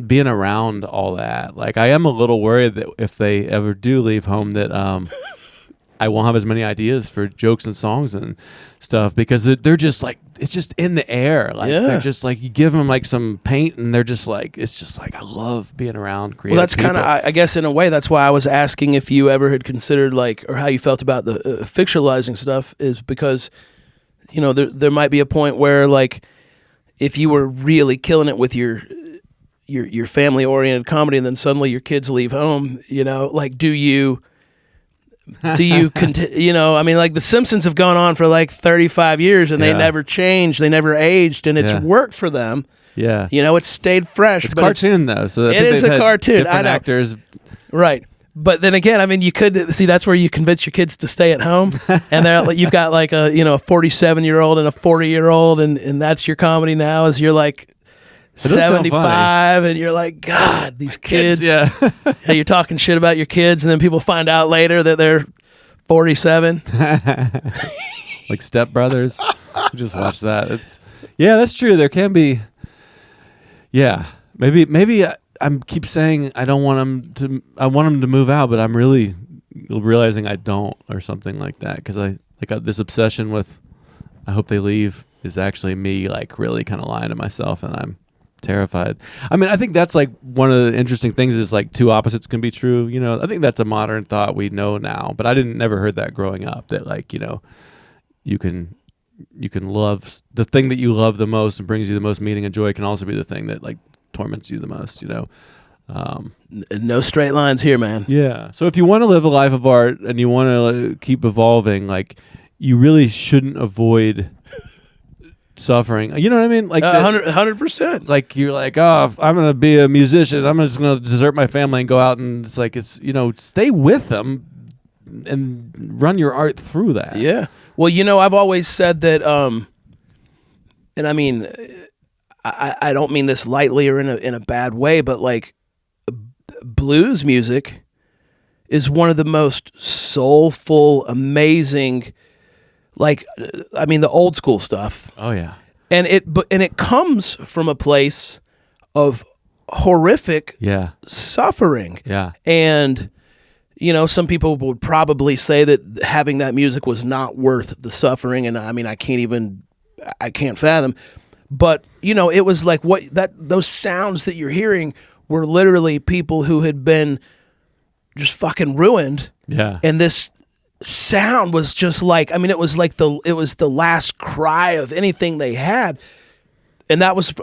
Speaker 2: being around all that. Like I am a little worried that if they ever do leave home that I won't have as many ideas for jokes and songs and stuff because they're just like, it's just in the air. Like they're just like, you give them like some paint and they're just like, it's just like, I love being around creative
Speaker 1: Well, that's
Speaker 2: people.
Speaker 1: kind of, I guess in a way, that's why I was asking if you ever had considered like, or how you felt about the fictionalizing stuff is because, you know, there might be a point where like, if you were really killing it with your family-oriented comedy and then suddenly your kids leave home, you know, like, do you you know, I mean, like the Simpsons have gone on for like 35 years and they never changed, they never aged, and it's worked for them.
Speaker 2: Yeah.
Speaker 1: You know, it's stayed fresh.
Speaker 2: It's
Speaker 1: but
Speaker 2: cartoon though. So
Speaker 1: it is a cartoon.
Speaker 2: Different
Speaker 1: I know.
Speaker 2: actors.
Speaker 1: Right. But then again, I mean, you could see that's where you convince your kids to stay at home, and you've got like a 47-year-old and a 40-year-old, and that's your comedy now. As you're like 75, and you're like, God, these kids.
Speaker 2: Yeah.
Speaker 1: Hey, you're talking shit about your kids, and then people find out later that they're 47.
Speaker 2: Like Step Brothers. Just watch that. That's true. There can be. Yeah, maybe. I keep saying I don't want them to. I want them to move out, but I'm really realizing I don't, or something like that. Because I got this obsession with, I hope they leave, is actually me like really kind of lying to myself, and I'm terrified. I mean, I think that's like one of the interesting things is like two opposites can be true. You know, I think that's a modern thought we know now, but I never heard that growing up. That like, you know, you can love the thing that you love the most and brings you the most meaning and joy can also be the thing that like torments you the most, you know.
Speaker 1: No straight lines here, man.
Speaker 2: Yeah. So if you want to live a life of art and you want to keep evolving, like you really shouldn't avoid suffering. You know what I mean? Like
Speaker 1: 100%.
Speaker 2: Like you're like, oh, I'm going to be a musician. I'm just going to desert my family and go out, and it's like, it's, you know, stay with them and run your art through that.
Speaker 1: Yeah. Well, you know, I've always said that, and I mean, I don't mean this lightly or in a bad way, but like blues music is one of the most soulful, amazing, like, I mean, the old school stuff.
Speaker 2: Oh yeah.
Speaker 1: And it comes from a place of horrific suffering.
Speaker 2: Yeah.
Speaker 1: And, you know, some people would probably say that having that music was not worth the suffering. And I mean, I can't fathom. But, you know, it was like those sounds that you're hearing were literally people who had been just fucking ruined.
Speaker 2: Yeah.
Speaker 1: And this sound was just like, I mean, it was the last cry of anything they had. And that was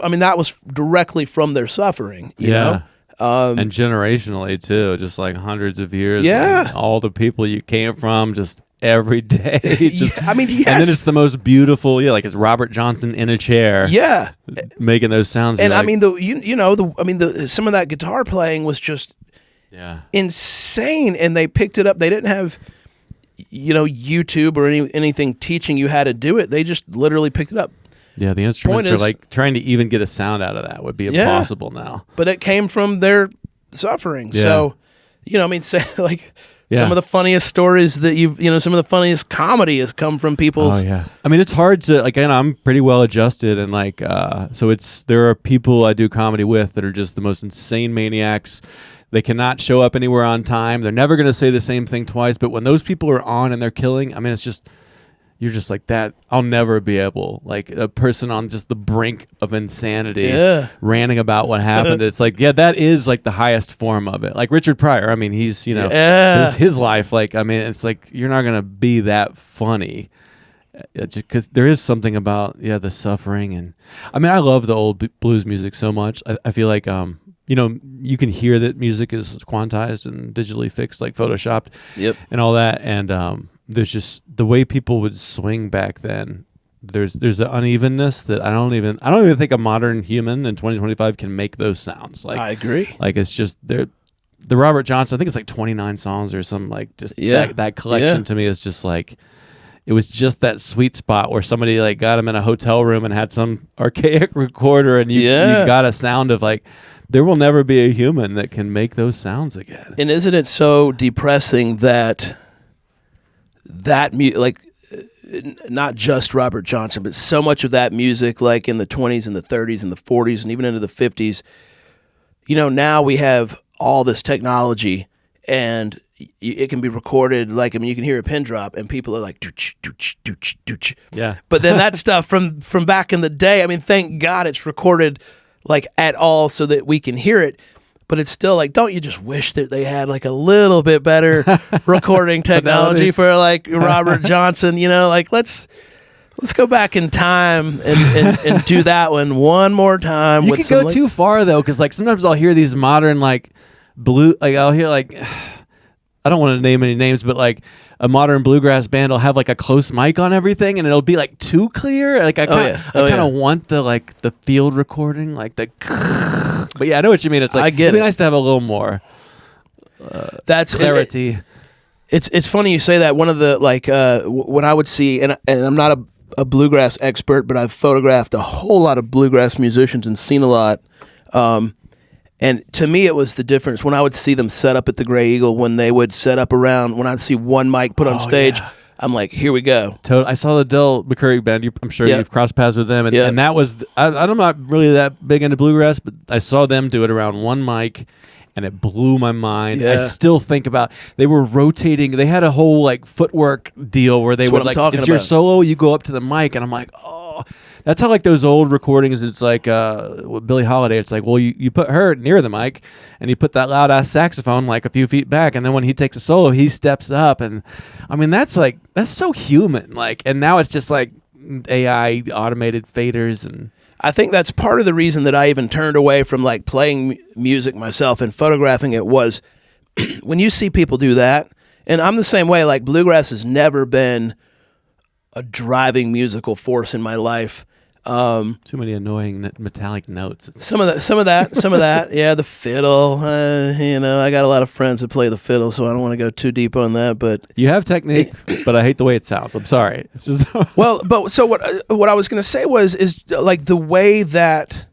Speaker 1: directly from their suffering, you know?
Speaker 2: And generationally too, just like hundreds of years.
Speaker 1: Yeah.
Speaker 2: Like all the people you came from, just every day.
Speaker 1: I mean, yes.
Speaker 2: And then it's the most beautiful, like it's Robert Johnson in a chair.
Speaker 1: Yeah.
Speaker 2: Making those sounds.
Speaker 1: And
Speaker 2: like,
Speaker 1: I mean, some of that guitar playing was just insane. And they picked it up. They didn't have, you know, YouTube or anything teaching you how to do it. They just literally picked it up.
Speaker 2: Yeah, the instruments are like trying to even get a sound out of that would be impossible now.
Speaker 1: But it came from their suffering.
Speaker 2: Yeah.
Speaker 1: So, you know, I mean, like
Speaker 2: Yeah.
Speaker 1: some of the funniest stories that some of the funniest comedy has come from people's.
Speaker 2: Oh yeah. I mean, it's hard to like. I'm pretty well adjusted, and like, so there are people I do comedy with that are just the most insane maniacs. They cannot show up anywhere on time. They're never going to say the same thing twice. But when those people are on and they're killing, I mean, it's just. You're just like that. I'll never be able, like a person on just the brink of insanity, ranting about what happened. It's like, that is like the highest form of it. Like Richard Pryor. I mean, he's, his life. Like, I mean, it's like, you're not going to be that funny just because there is something about, the suffering. And I mean, I love the old blues music so much. I feel like, you can hear that music is quantized and digitally fixed, like photoshopped and all that. And, there's just the way people would swing back then there's an unevenness that I don't even think a modern human in 2025 can make those sounds. Like,
Speaker 1: I agree.
Speaker 2: Like, it's just the Robert Johnson, I think it's like 29 songs or something, like, just that collection to me is just like, it was just that sweet spot where somebody like got him in a hotel room and had some archaic recorder, and you got a sound of like, there will never be a human that can make those sounds again.
Speaker 1: And isn't it so depressing that like, not just Robert Johnson, but so much of that music, like in the 20s and the 30s and the 40s and even into the 50s, now we have all this technology, and it can be recorded. Like, I mean, you can hear a pin drop, and people are like, dooch, dooch, dooch, dooch.
Speaker 2: Yeah.
Speaker 1: But then that stuff from back in the day, I mean, thank God it's recorded like at all so that we can hear it. But it's still like, don't you just wish that they had like a little bit better recording technology for like Robert Johnson? Like let's go back in time and do that one more time.
Speaker 2: You can go too far though, because like sometimes I'll hear these modern like I'll hear like, I don't want to name any names, but like a modern bluegrass band will have like a close mic on everything, and it'll be like too clear. Like I kind of want the field recording, like the. But yeah, I know what you mean. It's like, it'd be nice to have a little more
Speaker 1: that's
Speaker 2: clarity.
Speaker 1: It's funny you say that. One of the like when I would see, and I'm not a bluegrass expert, but I've photographed a whole lot of bluegrass musicians and seen a lot. And to me, it was the difference when I would see them set up at the Gray Eagle, when they would set up around, when I'd see one mic put on stage. Yeah. I'm like, here we go.
Speaker 2: I saw the Del McCurry band. I'm sure you've crossed paths with them. And that was, I'm not really that big into bluegrass, but I saw them do it around one mic, and it blew my mind. Yeah. I still think about, they were rotating. They had a whole like footwork deal where they would like, it's your solo, you go up to the mic, and I'm like, oh. That's how like those old recordings, it's like Billie Holiday, it's like, well, you put her near the mic, and you put that loud ass saxophone like a few feet back, and then when he takes a solo, he steps up, and I mean that's so human, like, and now it's just like AI automated faders. And
Speaker 1: I think that's part of the reason that I even turned away from like playing music myself and photographing it was when you see people do that, and I'm the same way, like bluegrass has never been a driving musical force in my life.
Speaker 2: Too many annoying metallic notes.
Speaker 1: Some of that. Yeah, the fiddle. I got a lot of friends that play the fiddle, so I don't want to go too deep on that. But
Speaker 2: you have technique, but I hate the way it sounds. I'm sorry. It's just
Speaker 1: well, but so what I was going to say is like the way that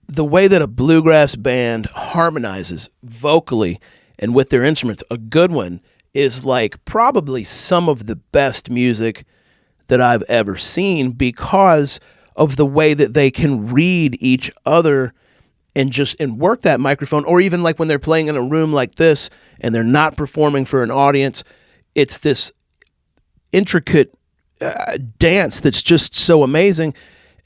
Speaker 1: a bluegrass band harmonizes vocally and with their instruments, a good one is like probably some of the best music that I've ever seen because of the way that they can read each other and work that microphone, or even like when they're playing in a room like this and they're not performing for an audience, it's this intricate dance that's just so amazing.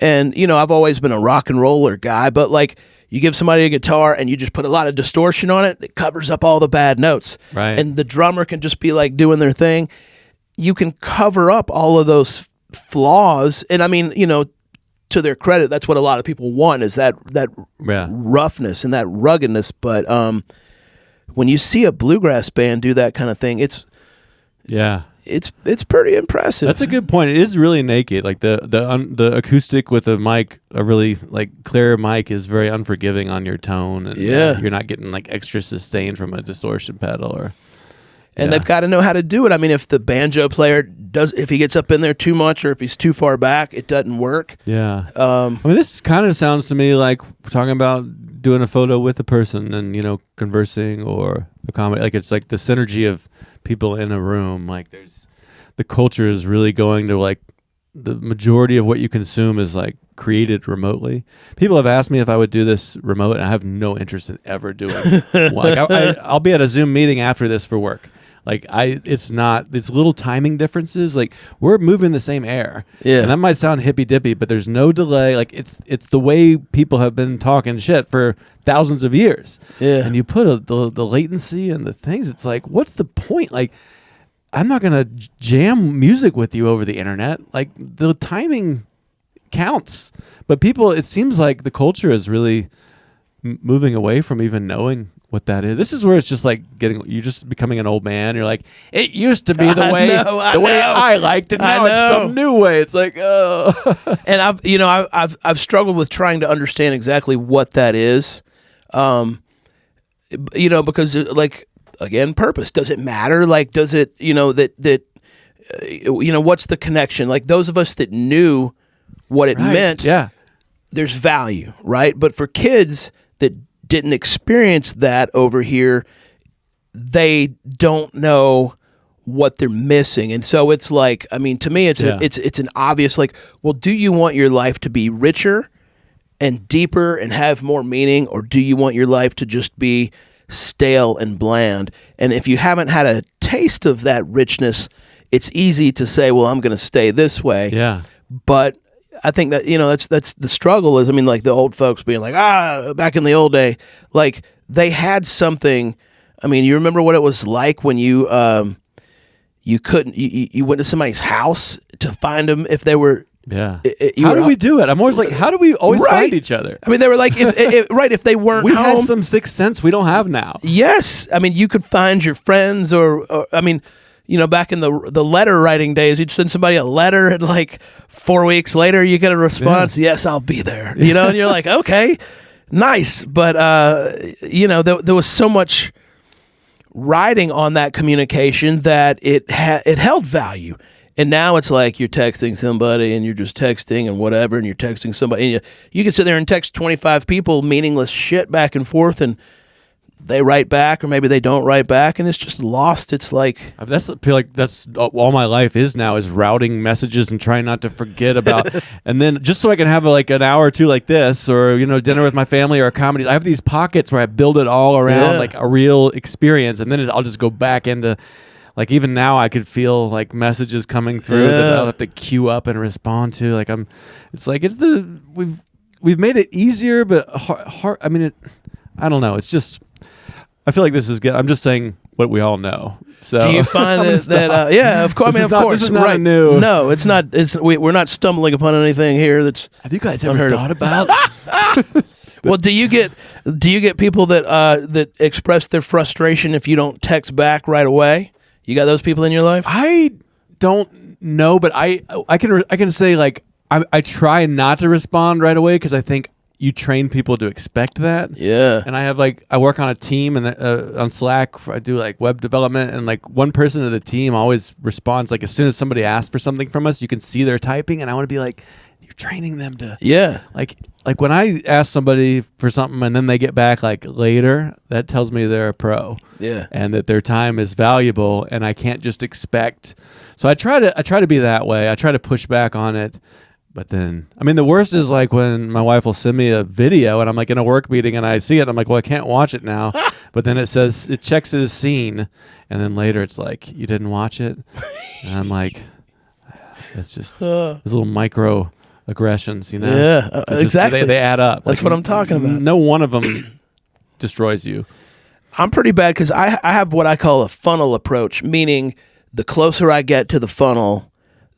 Speaker 1: And, I've always been a rock and roller guy, but like you give somebody a guitar and you just put a lot of distortion on it, it covers up all the bad notes.
Speaker 2: Right.
Speaker 1: And the drummer can just be like doing their thing. You can cover up all of those flaws. And I mean, to their credit, that's what a lot of people want, is that roughness and that ruggedness. But when you see a bluegrass band do that kind of thing, it's pretty impressive.
Speaker 2: That's a good point. It is really naked. Like the acoustic with a mic, a really like clear mic, is very unforgiving on your tone, and you're not getting like extra sustain from a distortion pedal
Speaker 1: And they've got to know how to do it. I mean, if the banjo player if he gets up in there too much, or if he's too far back, it doesn't work.
Speaker 2: Yeah. I mean, this kind of sounds to me like we're talking about doing a photo with a person and, conversing or a comedy. Like, it's like the synergy of people in a room. Like, the culture is really going to like, the majority of what you consume is like created remotely. People have asked me if I would do this remote, and I have no interest in ever doing it. Like, I'll be at a Zoom meeting after this for work. Like it's little timing differences. Like, we're moving the same air.
Speaker 1: Yeah.
Speaker 2: And that might sound hippy dippy, but there's no delay. Like it's the way people have been talking shit for thousands of years.
Speaker 1: Yeah.
Speaker 2: And you put the latency and the things, it's like, what's the point? Like, I'm not going to jam music with you over the internet. Like, the timing counts. But people, it seems like the culture is really moving away from even knowing what that is. This is where it's just like you're just becoming an old man. You're like, it used to be the way I liked it. Now it's some new way. It's like, oh.
Speaker 1: And I've struggled with trying to understand exactly what that is. Because like, again, purpose. Does it matter? Like, does it, what's the connection? Like those of us that knew what it meant, there's value, right? But for kids that didn't experience that over here, they don't know what they're missing. And so it's like, I mean, to me, it's an obvious, like, well, do you want your life to be richer and deeper and have more meaning, or do you want your life to just be stale and bland? And if you haven't had a taste of that richness, it's easy to say, well, I'm going to stay this way.
Speaker 2: Yeah.
Speaker 1: But I think that, that's the struggle is, I mean, like the old folks being like, back in the old day, like they had something. I mean, you remember what it was like when you went to somebody's house to find them if they were.
Speaker 2: Yeah. How do we do it? I'm always like, how do we always find each other?
Speaker 1: I mean, they were like, if they weren't
Speaker 2: we
Speaker 1: home.
Speaker 2: had some sixth sense we don't have now.
Speaker 1: Yes. I mean, you could find your friends or I mean, back in the letter writing days, you'd send somebody a letter and like 4 weeks later you get a response, yes, I'll be there. And you're like, okay, nice. But, there was so much riding on that communication that it held value. And now it's like you're texting somebody and you're just texting and whatever, and you're texting somebody. And you can sit there and text 25 people meaningless shit back and forth, and they write back, or maybe they don't write back, and it's just lost. It's like
Speaker 2: I feel like that's all my life is now, is routing messages and trying not to forget about. And then just so I can have like an hour or two like this, or dinner with my family or a comedy. I have these pockets where I build it all around like a real experience, and then I'll just go back into. Like even now, I could feel like messages coming through that I'll have to queue up and respond to. Like we've made it easier, but hard. I mean, I don't know. It's just I feel like this is good. I'm just saying what we all know. So
Speaker 1: do you find that yeah, of course. I mean, of course,
Speaker 2: this is not new.
Speaker 1: No, it's not. We're not stumbling upon anything here. That's
Speaker 2: have you guys ever thought about?
Speaker 1: Well, do you get people that express their frustration if you don't text back right away? You got those people in your life?
Speaker 2: I don't know, but I can say like I try not to respond right away because I think you train people to expect that.
Speaker 1: Yeah.
Speaker 2: And I work on a team and on Slack I do like web development, and like one person of the team always responds like as soon as somebody asks for something from us, you can see they're typing, and I want to be like, you're training them to like when I ask somebody for something and then they get back like later, that tells me they're a pro.
Speaker 1: Yeah.
Speaker 2: And that their time is valuable, and I can't just expect. So I try to be that way. I try to push back on it. But then, I mean, the worst is like when my wife will send me a video and I'm like in a work meeting and I see it and I'm like, well, I can't watch it now. But then it says, it checks as seen. And then later it's like, you didn't watch it. And I'm like, that's just those little micro aggressions,
Speaker 1: Yeah, exactly.
Speaker 2: They add up.
Speaker 1: That's
Speaker 2: like,
Speaker 1: what I'm talking about.
Speaker 2: No one of them destroys you.
Speaker 1: I'm pretty bad because I have what I call a funnel approach, meaning the closer I get to the funnel,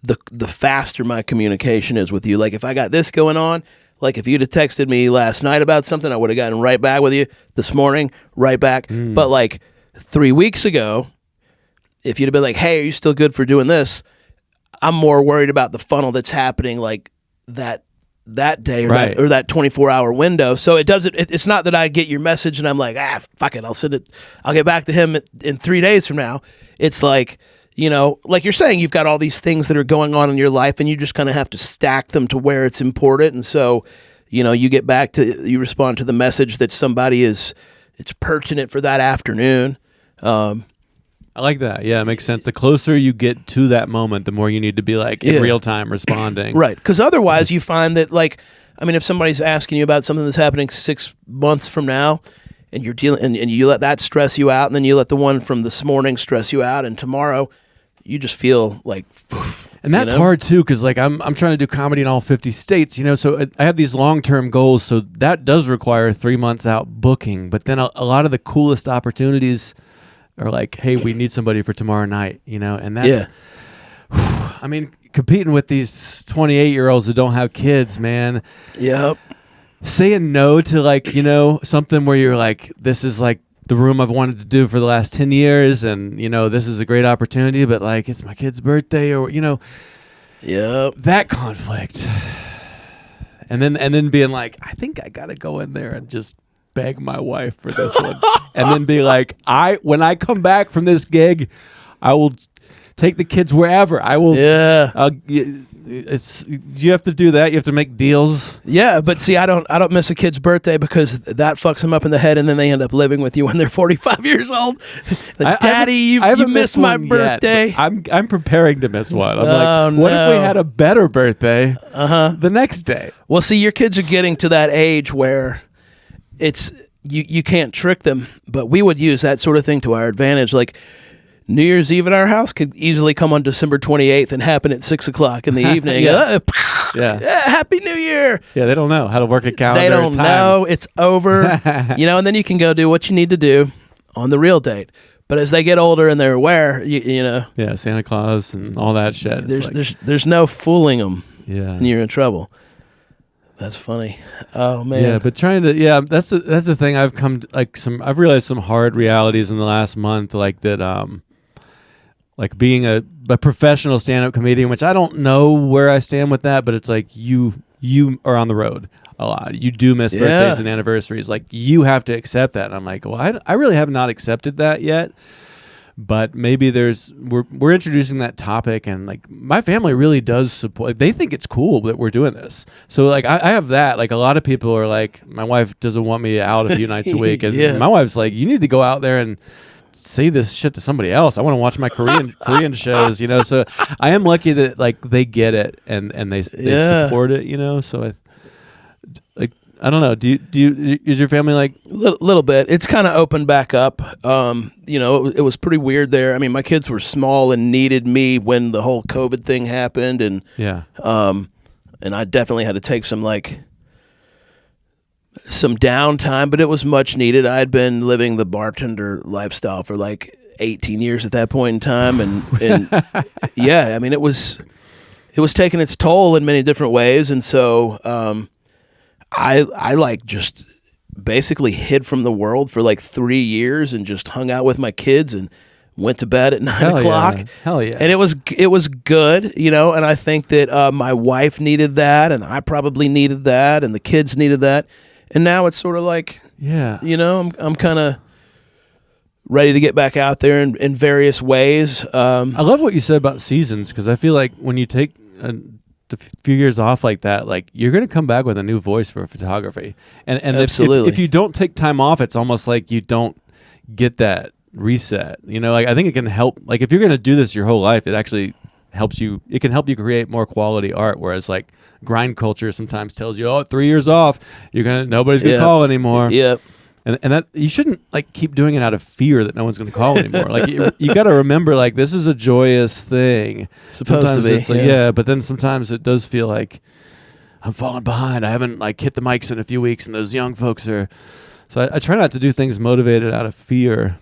Speaker 1: the faster my communication is with you. Like if I got this going on, like if you'd have texted me last night about something, I would have gotten right back with you this morning, right back. But like 3 weeks ago, if you'd have been like, hey, are you still good for doing this? I'm more worried about the funnel that's happening like that day or that 24-hour window. So it's not that I get your message and I'm like, fuck it, I'll get back to him in 3 days from now. It's like, like you're saying, you've got all these things that are going on in your life and you just kind of have to stack them to where it's important. And so, you respond to the message that it's pertinent for that afternoon.
Speaker 2: I like that. Yeah, it makes sense. The closer you get to that moment, the more you need to be like in real time responding.
Speaker 1: Right. Because otherwise you find that like, I mean, if somebody's asking you about something that's happening 6 months from now, and you're dealing, and you let that stress you out, and then you let the one from this morning stress you out, and tomorrow you just feel like,
Speaker 2: and that's hard too, because like I'm trying to do comedy in all 50 states, so I have these long-term goals, so that does require 3 months out booking. But then a lot of the coolest opportunities are like, hey, we need somebody for tomorrow night, and that's, I mean, competing with these 28-year-olds that don't have kids, man.
Speaker 1: Yep.
Speaker 2: saying no to like, you know, something where you're like, this is like the room I've wanted to do for the last 10 years. And, you know, this is a great opportunity, but like, it's my kid's birthday or, you know, that conflict. And then being like, I think I got to go in there and just beg my wife for this one. And then be like, when I come back from this gig, I will take the kids wherever. I will.
Speaker 1: Yeah.
Speaker 2: You have to do that. You have to make deals.
Speaker 1: Yeah, but see, I don't miss a kid's birthday because that fucks them up in the head, and then they end up living with you when they're 45 years old. Like, Daddy, you missed my birthday.
Speaker 2: Yet, I'm preparing to miss one. I'm like, what if we had a better birthday the next day?
Speaker 1: Well, see, your kids are getting to that age where it's you can't trick them, but we would use that sort of thing to our advantage. Like, New Year's Eve at our house could easily come on December 28th and happen at 6 o'clock in the evening. Happy New Year.
Speaker 2: Yeah, they don't know how to work a calendar.
Speaker 1: They don't know. It's over. You know, and then you can go do what you need to do on the real date. But as they get older and they're aware, you know.
Speaker 2: Yeah, Santa Claus and all that shit.
Speaker 1: There's no fooling them.
Speaker 2: Yeah.
Speaker 1: And you're in trouble. That's funny. Oh man.
Speaker 2: Yeah, but that's the thing. I've realized some hard realities in the last month, like that. Like being a professional stand-up comedian, which I don't know where I stand with that, but it's like you are on the road a lot. You do miss birthdays and anniversaries. Like, you have to accept that. And I'm like, well, I really have not accepted that yet. But maybe we're introducing that topic, and like my family really does support. They think it's cool that we're doing this. So like I have that. Like, a lot of people are like, my wife doesn't want me out a few nights a week, and my wife's like, you need to go out there and say this shit to somebody else. I want to watch my Korean shows, you know. So I am lucky that like they get it and they support it, you know. So I don't know. Do you is your family like
Speaker 1: little bit? It's kind of opened back up. You know, it was pretty weird there. I mean, my kids were small and needed me when the whole COVID thing happened, and and I definitely had to take some downtime, but it was much needed. I had been living the bartender lifestyle for like 18 years at that point in time, and yeah, I mean, it was taking its toll in many different ways, and so I like just basically hid from the world for like 3 years and just hung out with my kids and went to bed at 9 o'clock.
Speaker 2: Hell yeah.
Speaker 1: And it was good, you know, and I think that my wife needed that, and I probably needed that, and the kids needed that. And now it's sort of like, you know, I'm kind of ready to get back out there in various ways.
Speaker 2: I love what you said about seasons, because I feel like when you take a few years off like that, like, you're going to come back with a new voice for photography. And
Speaker 1: absolutely.
Speaker 2: If you don't take time off, it's almost like you don't get that reset. You know, like, I think it can help. Like, if you're going to do this your whole life, it actually helps you. It can help you create more quality art. Whereas like grind culture sometimes tells you, 3 years off, nobody's gonna call anymore.
Speaker 1: Yep.
Speaker 2: And that you shouldn't like keep doing it out of fear that no one's gonna call anymore. Like, you got to remember, like, this is a joyous thing.
Speaker 1: Supposed
Speaker 2: sometimes
Speaker 1: to be,
Speaker 2: it's like, but then sometimes it does feel like I'm falling behind. I haven't like hit the mics in a few weeks, and those young folks are. So I try not to do things motivated out of fear.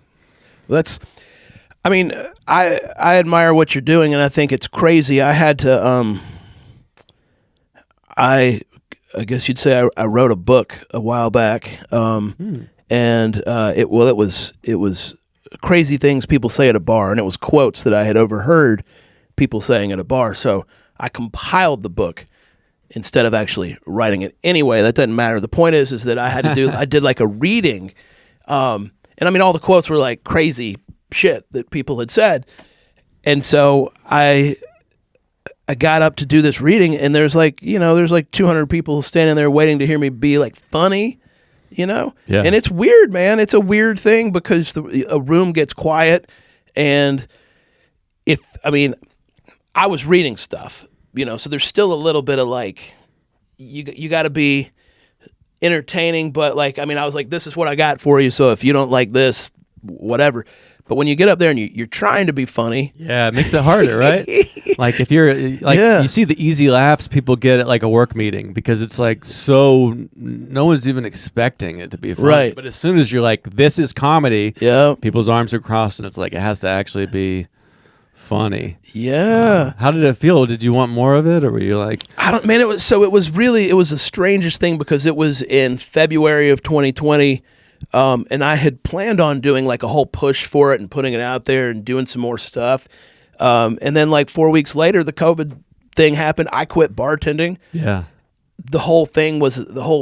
Speaker 1: I mean, I admire what you're doing, and I think it's crazy. I had to, I guess you'd say I wrote a book a while back, and it was crazy things people say at a bar, and it was quotes that I had overheard people saying at a bar. So I compiled the book instead of actually writing it. Anyway, that doesn't matter. The point is that I had to I did like a reading, and I mean, all the quotes were like crazy shit that people had said, and so I got up to do this reading, and there's like 200 people standing there waiting to hear me be like funny, you know. And it's weird, man. It's a weird thing because a room gets quiet, and I was reading stuff, you know, so there's still a little bit of like you got to be entertaining, but like, I mean, I was like, this is what I got for you, so if you don't like this, whatever. But when you get up there and you're trying to be funny,
Speaker 2: it makes it harder, right? Like, if you're like, you see the easy laughs people get at like a work meeting, because it's like, so no one's even expecting it to be funny.
Speaker 1: Right.
Speaker 2: But as soon as you're like, this is comedy,
Speaker 1: yeah,
Speaker 2: people's arms are crossed, and it's like, it has to actually be funny.
Speaker 1: Yeah.
Speaker 2: How did it feel? Did you want more of it, or were you like,
Speaker 1: I don't, man, it was the strangest thing because it was in February of 2020. And I had planned on doing like a whole push for it and putting it out there and doing some more stuff. And then like 4 weeks later, the COVID thing happened. I quit bartending.
Speaker 2: yeah,
Speaker 1: The whole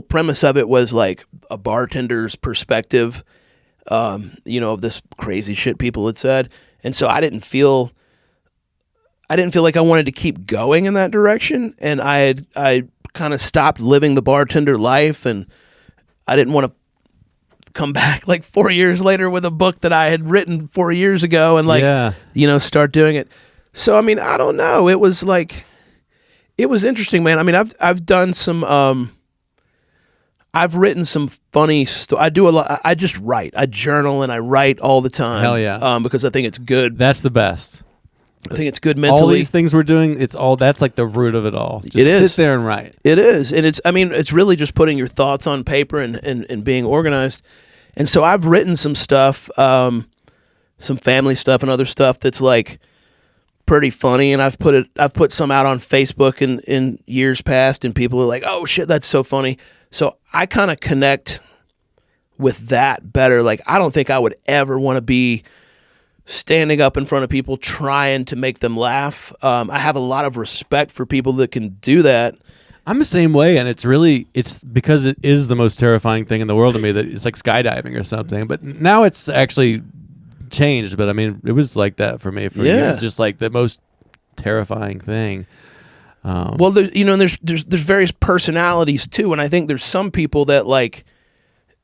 Speaker 1: premise of it was like a bartender's perspective, of this crazy shit people had said. And so I didn't feel like I wanted to keep going in that direction. And I kind of stopped living the bartender life, and I didn't want to come back like 4 years later with a book that I had written 4 years ago and start doing it. So, I mean, I don't know. It was interesting, man. I mean, I've done some, I've written some funny stuff. I do a lot. I just write. I journal and I write all the time.
Speaker 2: Hell yeah.
Speaker 1: Because I think it's good.
Speaker 2: That's the best.
Speaker 1: I think it's good mentally.
Speaker 2: All these things we're doing, that's like the root of it all. Just
Speaker 1: it is.
Speaker 2: Sit there and write.
Speaker 1: It is. And it's really just putting your thoughts on paper and being organized. And so I've written some stuff, some family stuff and other stuff that's like pretty funny. And I've put some out on Facebook in years past, and people are like, oh shit, that's so funny. So I kind of connect with that better. Like, I don't think I would ever want to be standing up in front of people trying to make them laugh. I have a lot of respect for people that can do that.
Speaker 2: I'm the same way, and it's because it is the most terrifying thing in the world to me, that it's like skydiving or something. But now it's actually changed. But I mean, it was like that for me for years. It's just like the most terrifying thing.
Speaker 1: Well, there's various personalities too, and I think there's some people that like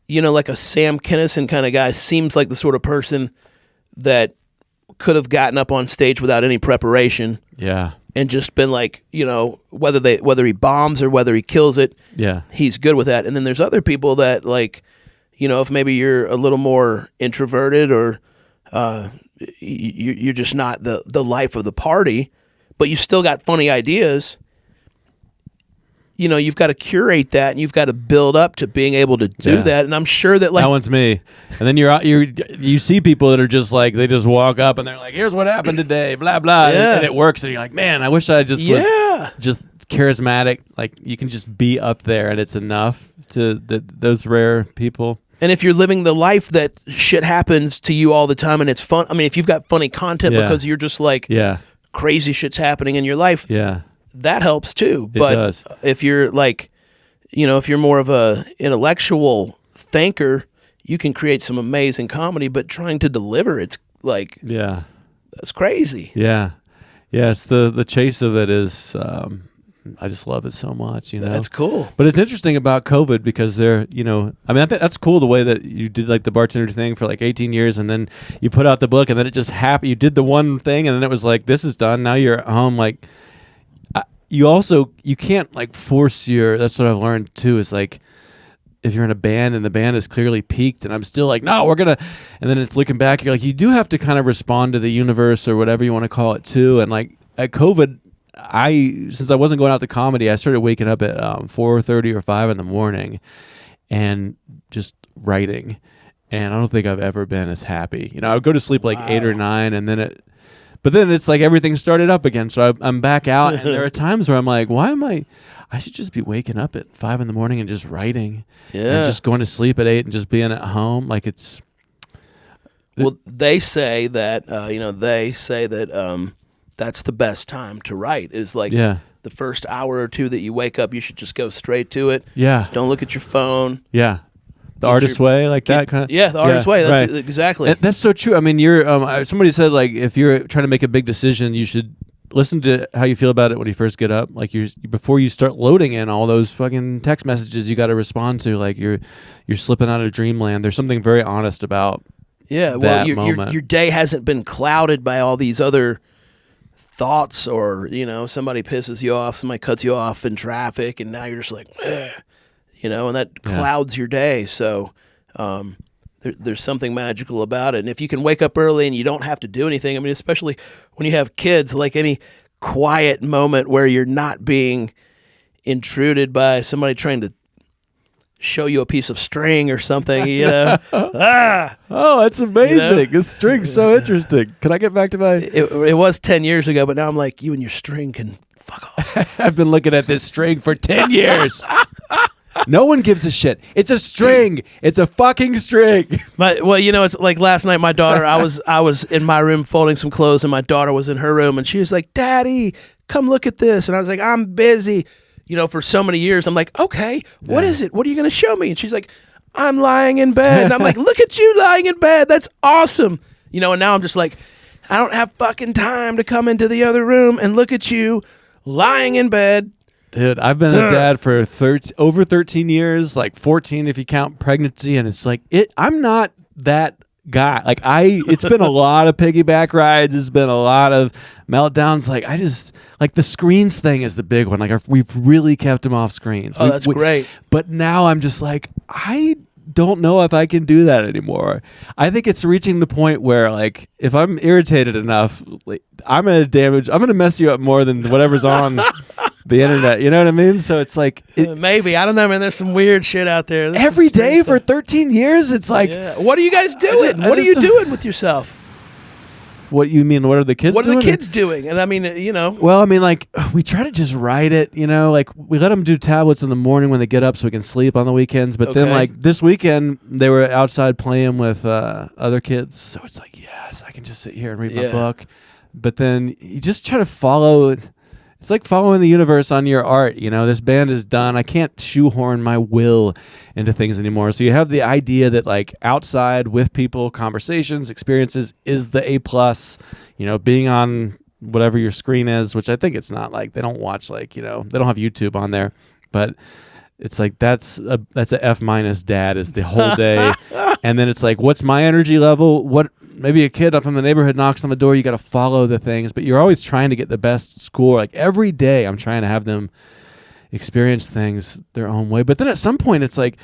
Speaker 1: a Sam Kinison kind of guy seems like the sort of person that could have gotten up on stage without any preparation.
Speaker 2: Yeah.
Speaker 1: And just been like, whether he bombs or whether he kills it, he's good with that. And then there's other people that like, if maybe you're a little more introverted or you're just not the life of the party, but you still got funny ideas. You've got to curate that, and you've got to build up to being able to do that. And I'm sure that like
Speaker 2: that one's me. And then you see people that are just like, they just walk up and they're like, here's what happened today, blah blah, and it works. And you're like, man, I wish I just was just charismatic. Like, you can just be up there, and it's enough to those rare people.
Speaker 1: And if you're living the life that shit happens to you all the time and it's fun, I mean, if you've got funny content because you're just like crazy shit's happening in your life.
Speaker 2: Yeah.
Speaker 1: That helps too.
Speaker 2: It
Speaker 1: but
Speaker 2: does.
Speaker 1: If you're like, if you're more of a intellectual thinker, you can create some amazing comedy, but trying to deliver, it's like, that's crazy.
Speaker 2: Yeah. Yeah. It's the chase of it is, I just love it so much,
Speaker 1: That's cool.
Speaker 2: But it's interesting about COVID because I mean, I think that's cool the way that you did like the bartender thing for like 18 years, and then you put out the book, and then it just happened. You did the one thing, and then it was like, this is done. Now you're at home. Like, you can't like force that's what I've learned too, is like, if you're in a band and the band is clearly peaked and I'm still like, no, and then it's looking back, you're like, you do have to kind of respond to the universe or whatever you want to call it too. And like at COVID, since I wasn't going out to comedy, I started waking up at 4:30 or 5 in the morning and just writing. And I don't think I've ever been as happy. I would go to sleep like 8 or 9, and then but then it's like everything started up again. So I'm back out, and there are times where I'm like, I should just be waking up at 5 in the morning and just writing, and just going to sleep at 8 and just being at home. Like, it's.
Speaker 1: Well, they say that that's the best time to write, is like the first hour or two that you wake up, you should just go straight to it.
Speaker 2: Yeah.
Speaker 1: Don't look at your phone.
Speaker 2: Yeah. The artist way, like that kind of.
Speaker 1: Yeah, the artist way. That's exactly.
Speaker 2: That's so true. I mean, somebody said like, if you're trying to make a big decision, you should listen to how you feel about it when you first get up. Like, before you start loading in all those fucking text messages you got to respond to. Like, you're slipping out of dreamland. There's something very honest about.
Speaker 1: Yeah. Well, your day hasn't been clouded by all these other thoughts, or somebody pisses you off, somebody cuts you off in traffic, and now you're just like, and that clouds your day. So there's something magical about it. And if you can wake up early and you don't have to do anything, I mean, especially when you have kids, like any quiet moment where you're not being intruded by somebody trying to show you a piece of string or something, you know.
Speaker 2: Oh, that's amazing. This string's so interesting. Can I get back to my...
Speaker 1: It was 10 years ago, but now I'm like, you and your string can fuck off.
Speaker 2: I've been looking at this string for 10 years. No one gives a shit. It's a string. It's a fucking string.
Speaker 1: Well, you know, it's like last night, my daughter, I was in my room folding some clothes, and my daughter was in her room, and she was like, Daddy, come look at this. And I was like, I'm busy. You know, for so many years, I'm like, okay, what is it? What are you going to show me? And she's like, I'm lying in bed. And I'm like, look at you lying in bed. That's awesome. You know, and now I'm just like, I don't have fucking time to come into the other room and look at you lying in bed.
Speaker 2: Dude, I've been a dad for over 13 years, like 14 if you count pregnancy. And it's like, I'm not that guy. Like it's been a lot of piggyback rides. It's been a lot of meltdowns. Like like the screens thing is the big one. Like we've really kept him off screens.
Speaker 1: Oh, that's great.
Speaker 2: But now I'm just like, I don't know if I can do that anymore. I think it's reaching the point where, like, if I'm irritated enough, like, I'm gonna mess you up more than whatever's on the internet. You know what I mean? So it's like
Speaker 1: maybe, I don't know, man. There's some weird shit out there.
Speaker 2: Every day for 13 years. It's like,
Speaker 1: what are you guys doing? What are you doing with yourself?
Speaker 2: What you mean? What are the kids doing?
Speaker 1: What are the kids doing? And I mean, you know.
Speaker 2: Well, I mean, like, we try to just write it, you know, like we let them do tablets in the morning when they get up so we can sleep on the weekends. But then, like, this weekend, they were outside playing with other kids. So it's like, yes, I can just sit here and read my book. But then you just try to follow. It's like following the universe on your art. You know, this band is done. I can't shoehorn my will into things anymore. So you have the idea that, like, outside with people, conversations, experiences is the A+. You know, being on whatever your screen is, which I think it's not, like, they don't watch, like, you know, they don't have YouTube on there, but it's like that's a F- dad is the whole day. And then it's like, what's my energy level? Maybe a kid up from the neighborhood knocks on the door. You got to follow the things, but you're always trying to get the best score. Like every day, I'm trying to have them experience things their own way. But then at some point, it's like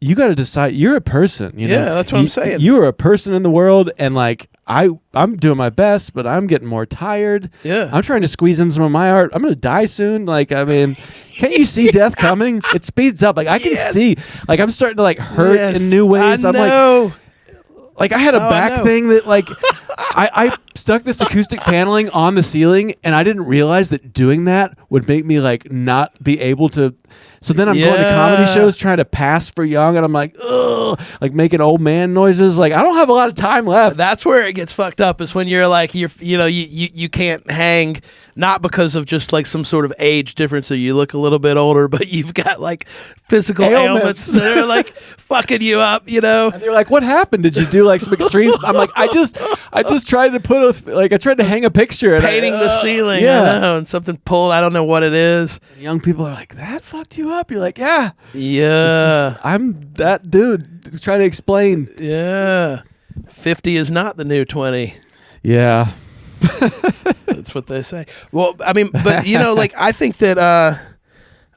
Speaker 2: you got to decide. You're a person. You know?
Speaker 1: That's what I'm saying.
Speaker 2: You are a person in the world, and like I'm doing my best, but I'm getting more tired.
Speaker 1: Yeah,
Speaker 2: I'm trying to squeeze in some of my art. I'm gonna die soon. Like, I mean, can't you see death coming? It speeds up. Like I can see. Like I'm starting to like hurt in new ways.
Speaker 1: I know.
Speaker 2: Like I had a back thing that like I stuck this acoustic paneling on the ceiling, and I didn't realize that doing that would make me like not be able to. So then I'm going to comedy shows trying to pass for young, and I'm like, ugh, like making old man noises. Like I don't have a lot of time left.
Speaker 1: That's where it gets fucked up. Is when you're like you can't hang, not because of just like some sort of age difference, so you look a little bit older, but you've got like physical ailments that are like fucking you up. You know,
Speaker 2: and they're like, "What happened? Did you do like some extremes?" I'm like, I just tried to I tried to hang a picture, and
Speaker 1: painting the ceiling, I know, and something pulled. I don't know what it is.
Speaker 2: And young people are like, "That fucked you up." You're like, yeah. I'm that dude. Try to explain.
Speaker 1: Yeah. 50 is not the new 20.
Speaker 2: Yeah.
Speaker 1: That's what they say. Well, I mean, but you know, like I think that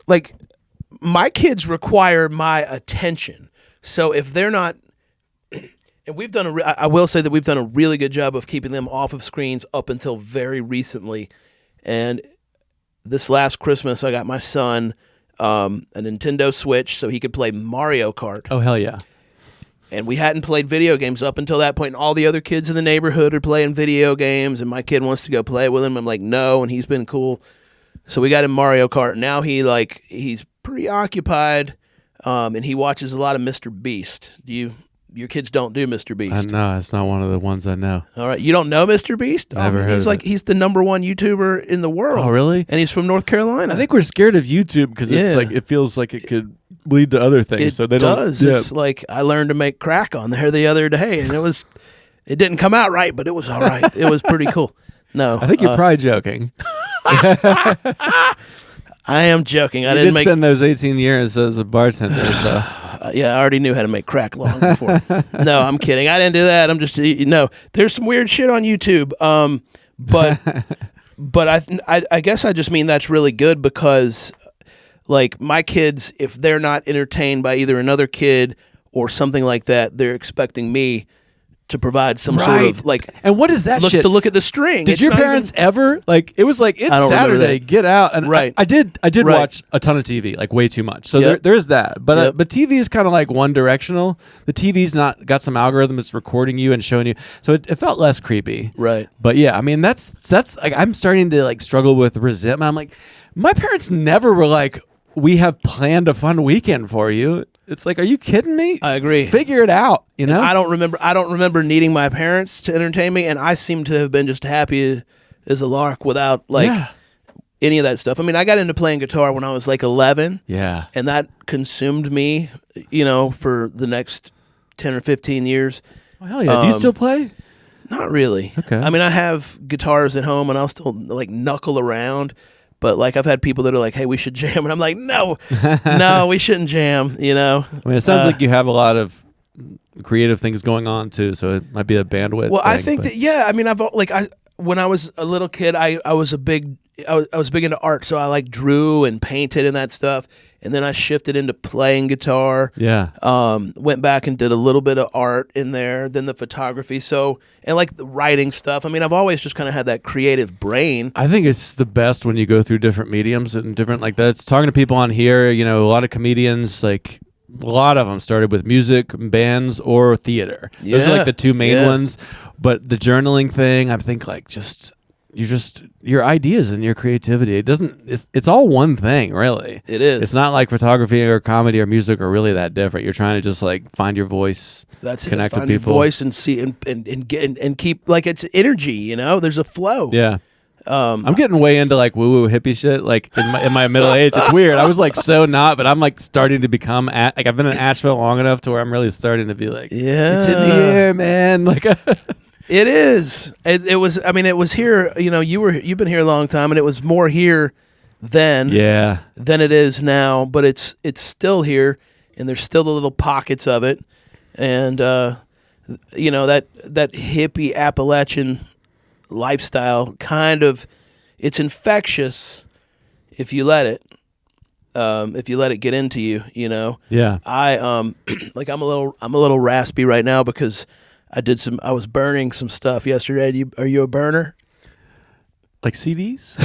Speaker 1: like my kids require my attention. So if they're not, and we've done I will say that we've done a really good job of keeping them off of screens up until very recently. And this last Christmas, I got my son a Nintendo Switch so he could play Mario Kart.
Speaker 2: Oh, hell yeah.
Speaker 1: And we hadn't played video games up until that point, and all the other kids in the neighborhood are playing video games, and my kid wants to go play with him. I'm like, no, and he's been cool. So we got him Mario Kart. Now he's preoccupied, and he watches a lot of Mr. Beast. Your kids don't do Mr. Beast?
Speaker 2: No, it's not one of the ones I know.
Speaker 1: All right, you don't know Mr. Beast?
Speaker 2: Never heard of it.
Speaker 1: He's the #1 YouTuber in the world.
Speaker 2: Oh, really?
Speaker 1: And he's from North Carolina.
Speaker 2: I think we're scared of YouTube because it's like it feels like it could lead to other things.
Speaker 1: It does. It's like I learned to make crack on there the other day, and it didn't come out right, but it was all right. It was pretty cool. No,
Speaker 2: I think you're probably joking.
Speaker 1: I am joking. I didn't
Speaker 2: spend those 18 years as a bartender, so.
Speaker 1: Yeah, I already knew how to make crack long before. No, I'm kidding. I didn't do that. I'm just there's some weird shit on YouTube. But I guess I just mean that's really good because like my kids, if they're not entertained by either another kid or something like that, they're expecting me to provide some sort of like.
Speaker 2: And what is that shit?
Speaker 1: To look at the string.
Speaker 2: Did your parents ever like? It was like it's Saturday, get out. And I did watch a ton of TV, like way too much. So there is that. But but TV is kind of like one directional. The TV's not got some algorithm that's recording you and showing you. So it felt less creepy.
Speaker 1: Right.
Speaker 2: But yeah, I mean that's like I'm starting to like struggle with resentment. I'm like, my parents never were like, we have planned a fun weekend for you. It's like, are you kidding me?
Speaker 1: I agree.
Speaker 2: Figure it out, you know?
Speaker 1: I don't remember needing my parents to entertain me, and I seem to have been just happy as a lark without like any of that stuff. I mean, I got into playing guitar when I was like 11.
Speaker 2: Yeah.
Speaker 1: And that consumed me, you know, for the next 10 or 15 years.
Speaker 2: Oh, hell yeah. Do you still play?
Speaker 1: Not really.
Speaker 2: Okay.
Speaker 1: I mean, I have guitars at home, and I'll still like knuckle around. But like I've had people that are like, "Hey, we should jam," and I'm like, "No, no, we shouldn't jam." You know.
Speaker 2: I mean, it sounds like you have a lot of creative things going on too, so it might be a bandwidth.
Speaker 1: Well, I think that I mean, when I was a little kid, I was big into art, so I like drew and painted and that stuff. And then I shifted into playing guitar.
Speaker 2: Yeah.
Speaker 1: Went back and did a little bit of art in there, then the photography. So, and like the writing stuff. I mean, I've always just kind of had that creative brain.
Speaker 2: I think it's the best when you go through different mediums and different like that. It's talking to people on here, you know, a lot of comedians, like a lot of them started with music, bands, or theater. Those are like the two main ones. But the journaling thing, I think like your ideas and your creativity, it's all one thing, really.
Speaker 1: It is.
Speaker 2: It's not like photography or comedy or music are really that different. You're trying to just like find your voice, connect with people,
Speaker 1: your voice, and see and keep like it's energy. You know, there's a flow.
Speaker 2: Yeah. I'm getting way into like woo-woo hippie shit. Like in my middle age, it's weird. I was like so not, but I'm like starting to become like I've been in Asheville long enough to where I'm really starting to be like, it's in the air, man. Like.
Speaker 1: It is. It was. I mean, it was here. You know, you've been here a long time, and it was more here then. Than it is now. But it's still here, and there's still the little pockets of it, and you know that hippie Appalachian lifestyle kind of, it's infectious if you let it. If you let it get into you, you know.
Speaker 2: Yeah.
Speaker 1: I like I'm a little raspy right now because. I was burning some stuff yesterday. Are you a burner?
Speaker 2: Like CDs?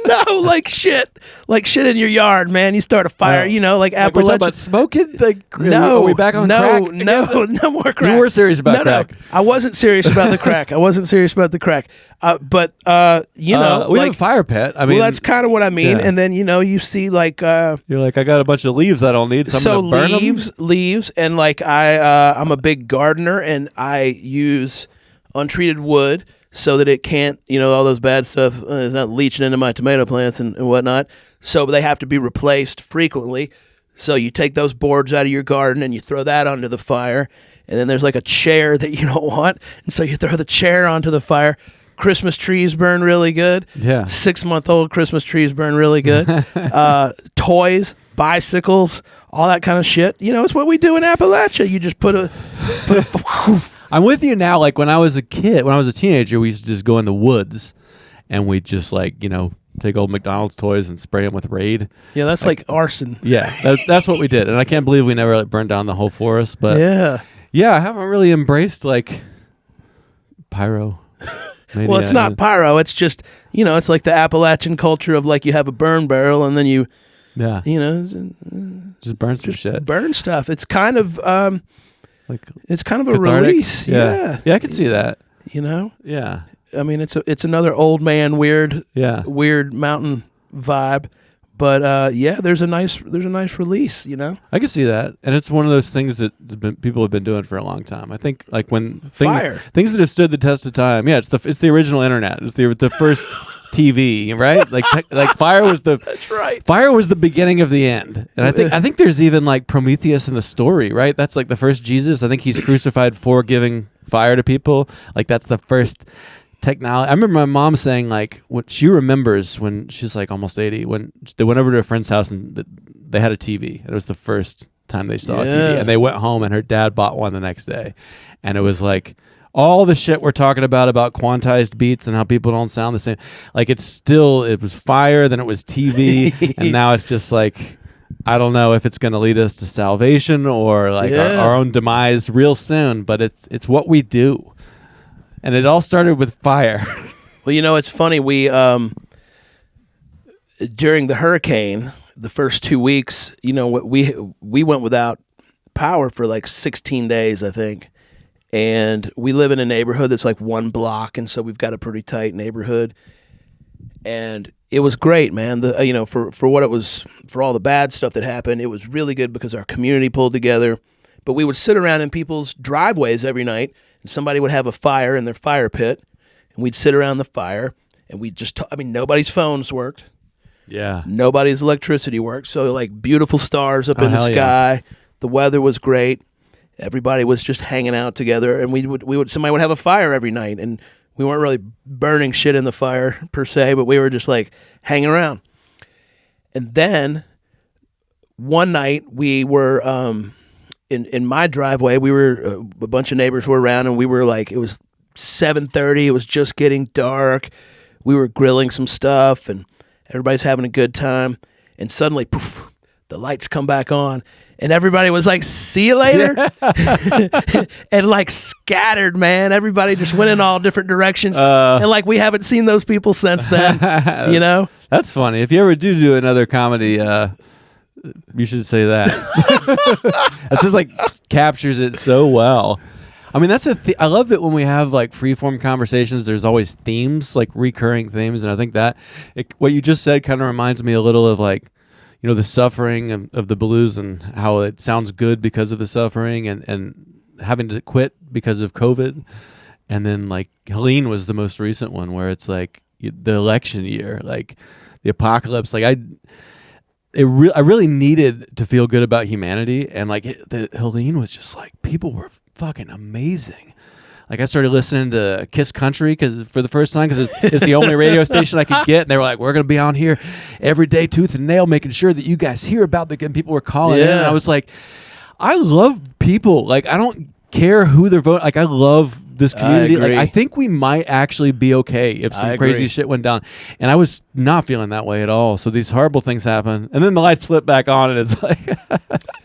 Speaker 1: No, like shit in your yard, man. You start a fire, you know, like Appalachian.
Speaker 2: We're talking about smoking? Like,
Speaker 1: no,
Speaker 2: are we back on crack?
Speaker 1: No more crack.
Speaker 2: You were serious about crack.
Speaker 1: No, I wasn't serious about the crack. But you know,
Speaker 2: we have a fire pit. I mean,
Speaker 1: well, that's kind of what I mean. Yeah. And then you know, you see like
Speaker 2: you're like, I got a bunch of leaves I don't need. So I'm gonna burn
Speaker 1: leaves, and like I'm a big gardener, and I use untreated wood. So that it can't, you know, all those bad stuff is not leaching into my tomato plants and whatnot. So they have to be replaced frequently. So you take those boards out of your garden and you throw that onto the fire. And then there's like a chair that you don't want. And so you throw the chair onto the fire. Christmas trees burn really good.
Speaker 2: Yeah.
Speaker 1: 6-month-old Christmas trees burn really good. Toys, bicycles, all that kind of shit. You know, it's what we do in Appalachia. You just put a
Speaker 2: I'm with you now. Like when I was a teenager, we used to just go in the woods and we'd just like, you know, take old McDonald's toys and spray them with Raid.
Speaker 1: Yeah, that's like arson.
Speaker 2: Yeah, that's what we did. And I can't believe we never like burned down the whole forest. But yeah, I haven't really embraced like pyro.
Speaker 1: Well, it's not pyro. It's just, you know, it's like the Appalachian culture of like you have a burn barrel and then you know,
Speaker 2: just burn some shit.
Speaker 1: Burn stuff. It's kind of
Speaker 2: like
Speaker 1: it's kind of a
Speaker 2: cathartic
Speaker 1: release. Yeah,
Speaker 2: I can see that.
Speaker 1: You know.
Speaker 2: Yeah.
Speaker 1: I mean, it's another old man weird mountain vibe, but there's a nice release. You know.
Speaker 2: I can see that, and it's one of those things that people have been doing for a long time. I think like when things that have stood the test of time. Yeah, it's the original internet. It's the first TV, right? Like fire was the
Speaker 1: that's right.
Speaker 2: Fire was the beginning of the end, and I think there's even like Prometheus in the story, right? That's like the first Jesus. I think he's crucified for giving fire to people. Like that's the first technology. I remember my mom saying like what she remembers when she's like almost 80 when they went over to a friend's house and they had a TV. And it was the first time they saw a TV, and they went home and her dad bought one the next day, and it was like. All the shit we're talking about quantized beats and how people don't sound the same. Like it was fire, then it was TV, and now it's just like I don't know if it's going to lead us to salvation or like our own demise real soon, but it's what we do. And it all started with fire.
Speaker 1: Well, it's funny. We during the hurricane, the first 2 weeks, we went without power for like 16 days, I think. And we live in a neighborhood that's like one block, and so we've got a pretty tight neighborhood. And it was great, man. For what it was, for all the bad stuff that happened, it was really good because our community pulled together. But we would sit around in people's driveways every night, and somebody would have a fire in their fire pit, and we'd sit around the fire, and we'd just nobody's phones worked.
Speaker 2: Yeah.
Speaker 1: Nobody's electricity worked. So like beautiful stars up in the sky. Yeah. The weather was great. Everybody was just hanging out together, and somebody would have a fire every night, and we weren't really burning shit in the fire per se, but we were just like hanging around. And then one night we were in my driveway. We were a bunch of neighbors were around, and we were like, it was 7:30. It was just getting dark. We were grilling some stuff, and everybody's having a good time. And suddenly, poof, the lights come back on. And everybody was like, see you later. And like scattered, man. Everybody just went in all different directions. And like we haven't seen those people since then,
Speaker 2: That's funny. If you ever do another comedy, you should say that. That just like captures it so well. I mean, that's I love that when we have like freeform conversations, there's always themes, like recurring themes. And I think that what you just said kind of reminds me a little of like, the suffering of the blues and how it sounds good because of the suffering and having to quit because of COVID. And then like Helene was the most recent one where it's like the election year, like the apocalypse. Like I really needed to feel good about humanity. And like Helene was just like, people were fucking amazing. Like I started listening to Kiss Country for the first time because it's the only radio station I could get, and they were like, "We're gonna be on here every day, tooth and nail, making sure that you guys hear about the." And people were calling in, and I was like, "I love people. Like I don't care who they're voting. Like I love this community. Like I think we might actually be okay if some crazy shit went down." And I was not feeling that way at all. So these horrible things happen, and then the lights flip back on, and it's like,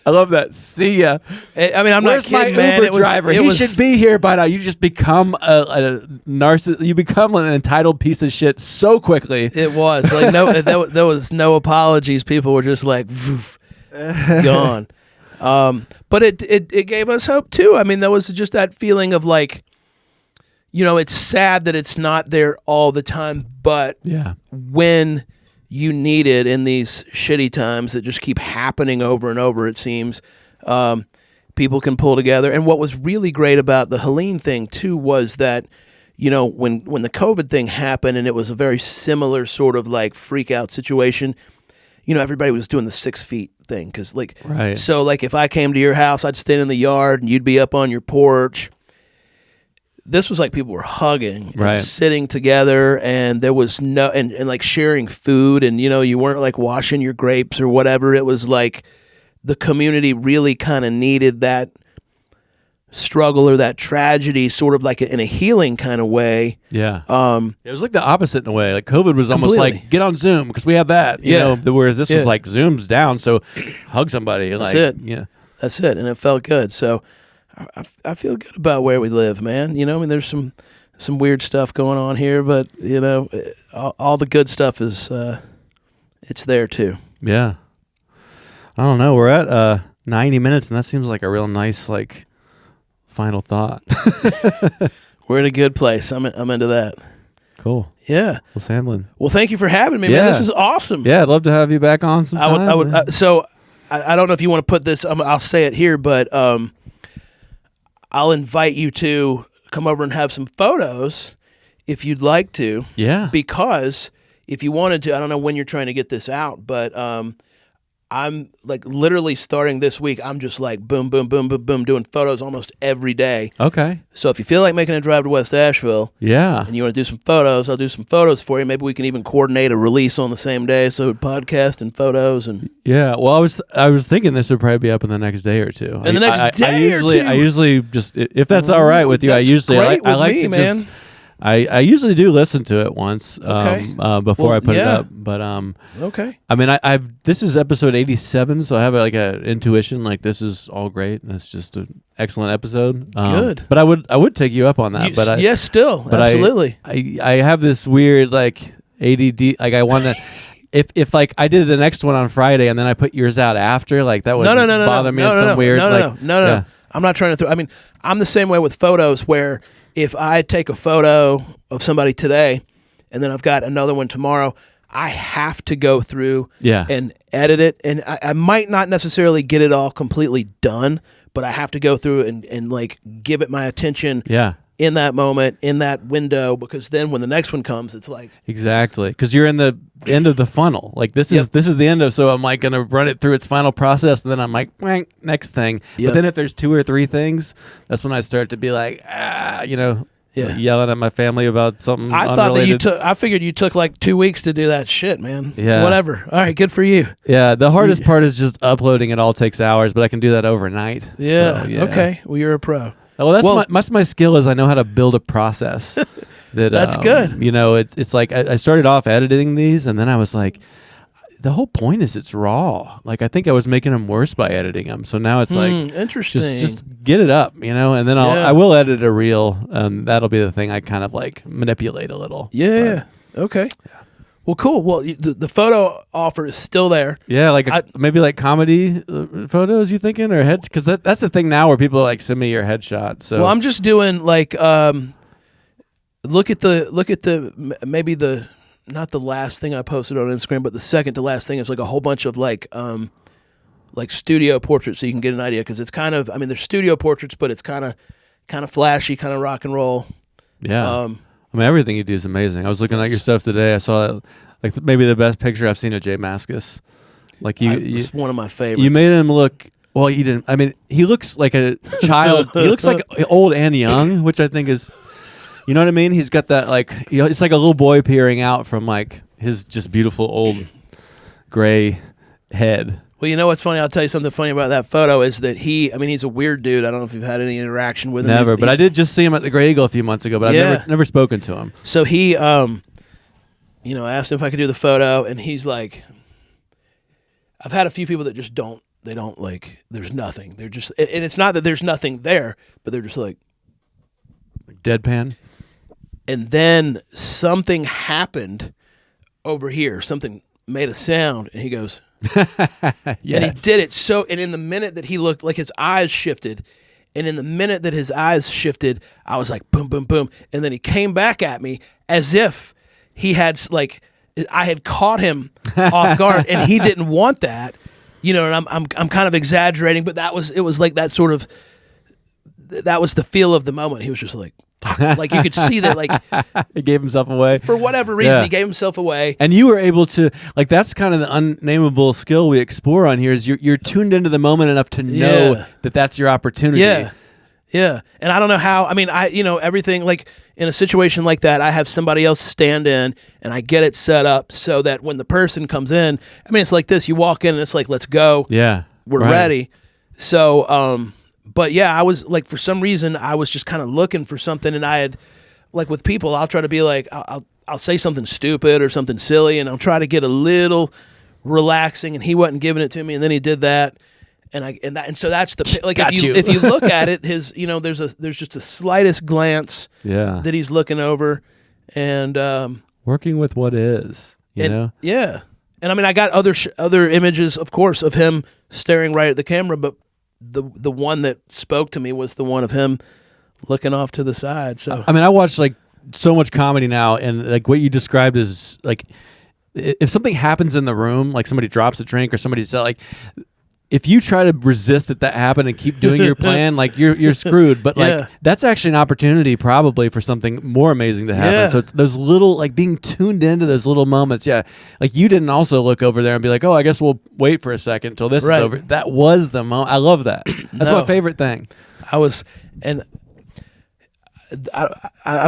Speaker 2: I love that. See ya.
Speaker 1: I mean, I'm
Speaker 2: Where's
Speaker 1: not kidding,
Speaker 2: my
Speaker 1: man.
Speaker 2: Uber driver? He should be here by now. You just become a narcissist. You become an entitled piece of shit so quickly.
Speaker 1: It was like there was no apologies. People were just like, gone. But it gave us hope too. I mean, there was just that feeling of like, it's sad that it's not there all the time, but when you need it in these shitty times that just keep happening over and over, it seems, people can pull together. And what was really great about the Helene thing too was that, when the COVID thing happened and it was a very similar sort of like freak out situation, everybody was doing the 6 feet thing. Because so like if I came to your house, I'd stand in the yard and you'd be up on your porch. This was like people were hugging and sitting together, and there was and like sharing food, and you weren't like washing your grapes or whatever. It was like the community really kind of needed that struggle or that tragedy sort of like in a healing kind of way.
Speaker 2: Yeah. It was like the opposite in a way. Like COVID was almost like, get on Zoom because we have that. Whereas this was like Zoom's down, so hug somebody.
Speaker 1: That's it. Yeah. That's it. And it felt good. So I feel good about where we live, man. I mean, there's some weird stuff going on here, but all the good stuff is it's there too.
Speaker 2: Yeah. I don't know. We're at 90 minutes, and that seems like a real nice like final thought.
Speaker 1: We're in a good place. I'm into that.
Speaker 2: Cool.
Speaker 1: Yeah.
Speaker 2: Well, Sandlin.
Speaker 1: Well, thank you for having me, man. This is awesome.
Speaker 2: Yeah, I'd love to have you back on sometime.
Speaker 1: I would. So I don't know if you want to put this. I'll say it here, but I'll invite you to come over and have some photos if you'd like to.
Speaker 2: Yeah.
Speaker 1: Because if you wanted to, I don't know when you're trying to get this out, but I'm like literally starting this week. I'm just like boom, boom, boom, boom, boom, doing photos almost every day.
Speaker 2: Okay.
Speaker 1: So if you feel like making a drive to West Asheville, and you want to do some photos, I'll do some photos for you. Maybe we can even coordinate a release on the same day, so podcast and photos and.
Speaker 2: Yeah. Well, I was thinking this would probably be up in the next day or two.
Speaker 1: In the next day or two.
Speaker 2: I usually just if that's all right with you. I usually I like to man. just I usually do listen to it once
Speaker 1: Okay.
Speaker 2: before I put it
Speaker 1: yeah.
Speaker 2: up, but
Speaker 1: Okay.
Speaker 2: I mean, I've this is episode 87, so I have like a intuition like this is all great and it's just an excellent episode.
Speaker 1: Good.
Speaker 2: But I would take you up on that. But
Speaker 1: yes, still,
Speaker 2: but
Speaker 1: absolutely.
Speaker 2: I have this weird like ADD. Like I want to. If like I did the next one on Friday and then I put yours out after, like that would bother me in some weird.
Speaker 1: No. I'm not trying to I mean, I'm the same way with photos where if I take a photo of somebody today and then I've got another one tomorrow, I have to go through and edit it. And I might not necessarily get it all completely done, but I have to go through and like give it my attention in that moment, in that window, because then when the next one comes, it's like
Speaker 2: exactly because you're in the end of the funnel. Like this is the end of. So I'm like gonna run it through its final process, and then I'm like next thing. But then if there's 2 or 3 things, that's when I start to be like yelling at my family about something.
Speaker 1: I thought that I figured you took like 2 weeks to do that shit, man.
Speaker 2: Yeah.
Speaker 1: Whatever. All right, good for you.
Speaker 2: Yeah. The hardest part is just uploading. It all takes hours, but I can do that overnight.
Speaker 1: Yeah.
Speaker 2: So, yeah.
Speaker 1: Okay. Well, you're a pro.
Speaker 2: Well, that's my skill is I know how to build a process.
Speaker 1: That's good.
Speaker 2: You know, it's like I started off editing these, and then I was like, the whole point is it's raw. Like I think I was making them worse by editing them. So now it's like
Speaker 1: interesting.
Speaker 2: Just get it up, you know, and then I will edit a reel, and that'll be the thing I kind of like manipulate a little.
Speaker 1: Yeah. But, okay. Yeah. Well, cool. Well, the photo offer is still there.
Speaker 2: Yeah, like maybe like comedy photos. You thinking or head? Because that's the thing now where people like send me your headshot. So
Speaker 1: well, I'm just doing like look at the maybe the not the last thing I posted on Instagram, but the second to last thing is like a whole bunch of like studio portraits, so you can get an idea because it's kind of there's studio portraits, but it's kind of flashy, kind of rock and roll.
Speaker 2: Yeah. I mean, everything you do is amazing. I was looking at your stuff today. I saw like maybe the best picture I've seen of Jay Mascis. Like
Speaker 1: it's one of my favorites.
Speaker 2: You made him look. Well, he didn't. I mean, he looks like a child. He looks like old and young, which I think is, you know what I mean? He's got that like, it's like a little boy peering out from like his just beautiful old gray head.
Speaker 1: Well, you know what's funny? I'll tell you something funny about that photo is that he's a weird dude. I don't know if you've had any interaction with him.
Speaker 2: Never, but I did just see him at the Grey Eagle a few months ago, but I've never spoken to him.
Speaker 1: So he, I asked him if I could do the photo, and he's like, I've had a few people that just don't like, there's nothing. They're just, and it's not that there's nothing there, but they're just like
Speaker 2: deadpan.
Speaker 1: And then something happened over here. Something made a sound, and he goes,
Speaker 2: yes.
Speaker 1: And he did it so, and in the minute that he looked, like his eyes shifted, and in the minute that his eyes shifted, I was like, boom, boom, boom, and then he came back at me as if he had, like, I had caught him off guard, and he didn't want that, and I'm kind of exaggerating, but that was the feel of the moment. He was just like, like you could see that, like
Speaker 2: he gave himself away
Speaker 1: for whatever reason. He gave himself away,
Speaker 2: and you were able to, like, that's kind of the unnameable skill we explore on here. Is you're tuned into the moment enough to know that that's your opportunity.
Speaker 1: Yeah. And I don't know how. I mean, everything, like in a situation like that, I have somebody else stand in, and I get it set up so that when the person comes in, I mean, it's like this: you walk in, and it's like, let's go.
Speaker 2: Yeah,
Speaker 1: we're ready. So, but yeah, I was like, for some reason, I was just kind of looking for something, and I had, like, with people, I'll try to be like, I'll say something stupid or something silly, and I'll try to get a little relaxing, and he wasn't giving it to me, and then he did that, and so that's the, like, if you look at it, his, there's just a slightest glance that he's looking over, and
Speaker 2: working with what is, you know,
Speaker 1: and I mean, I got other images, of course, of him staring right at the camera, but the one that spoke to me was the one of him looking off to the side. So
Speaker 2: I mean, I watch like so much comedy now, and like what you described is like, if something happens in the room, like somebody drops a drink or somebody's like, if you try to resist that happen and keep doing your plan, like you're screwed. But like that's actually an opportunity probably for something more amazing to happen. So it's those little, like, being tuned into those little moments. Yeah. Like you didn't also look over there and be like, oh, I guess we'll wait for a second until this is over. That was the moment. I love that. That's my favorite thing.
Speaker 1: I'm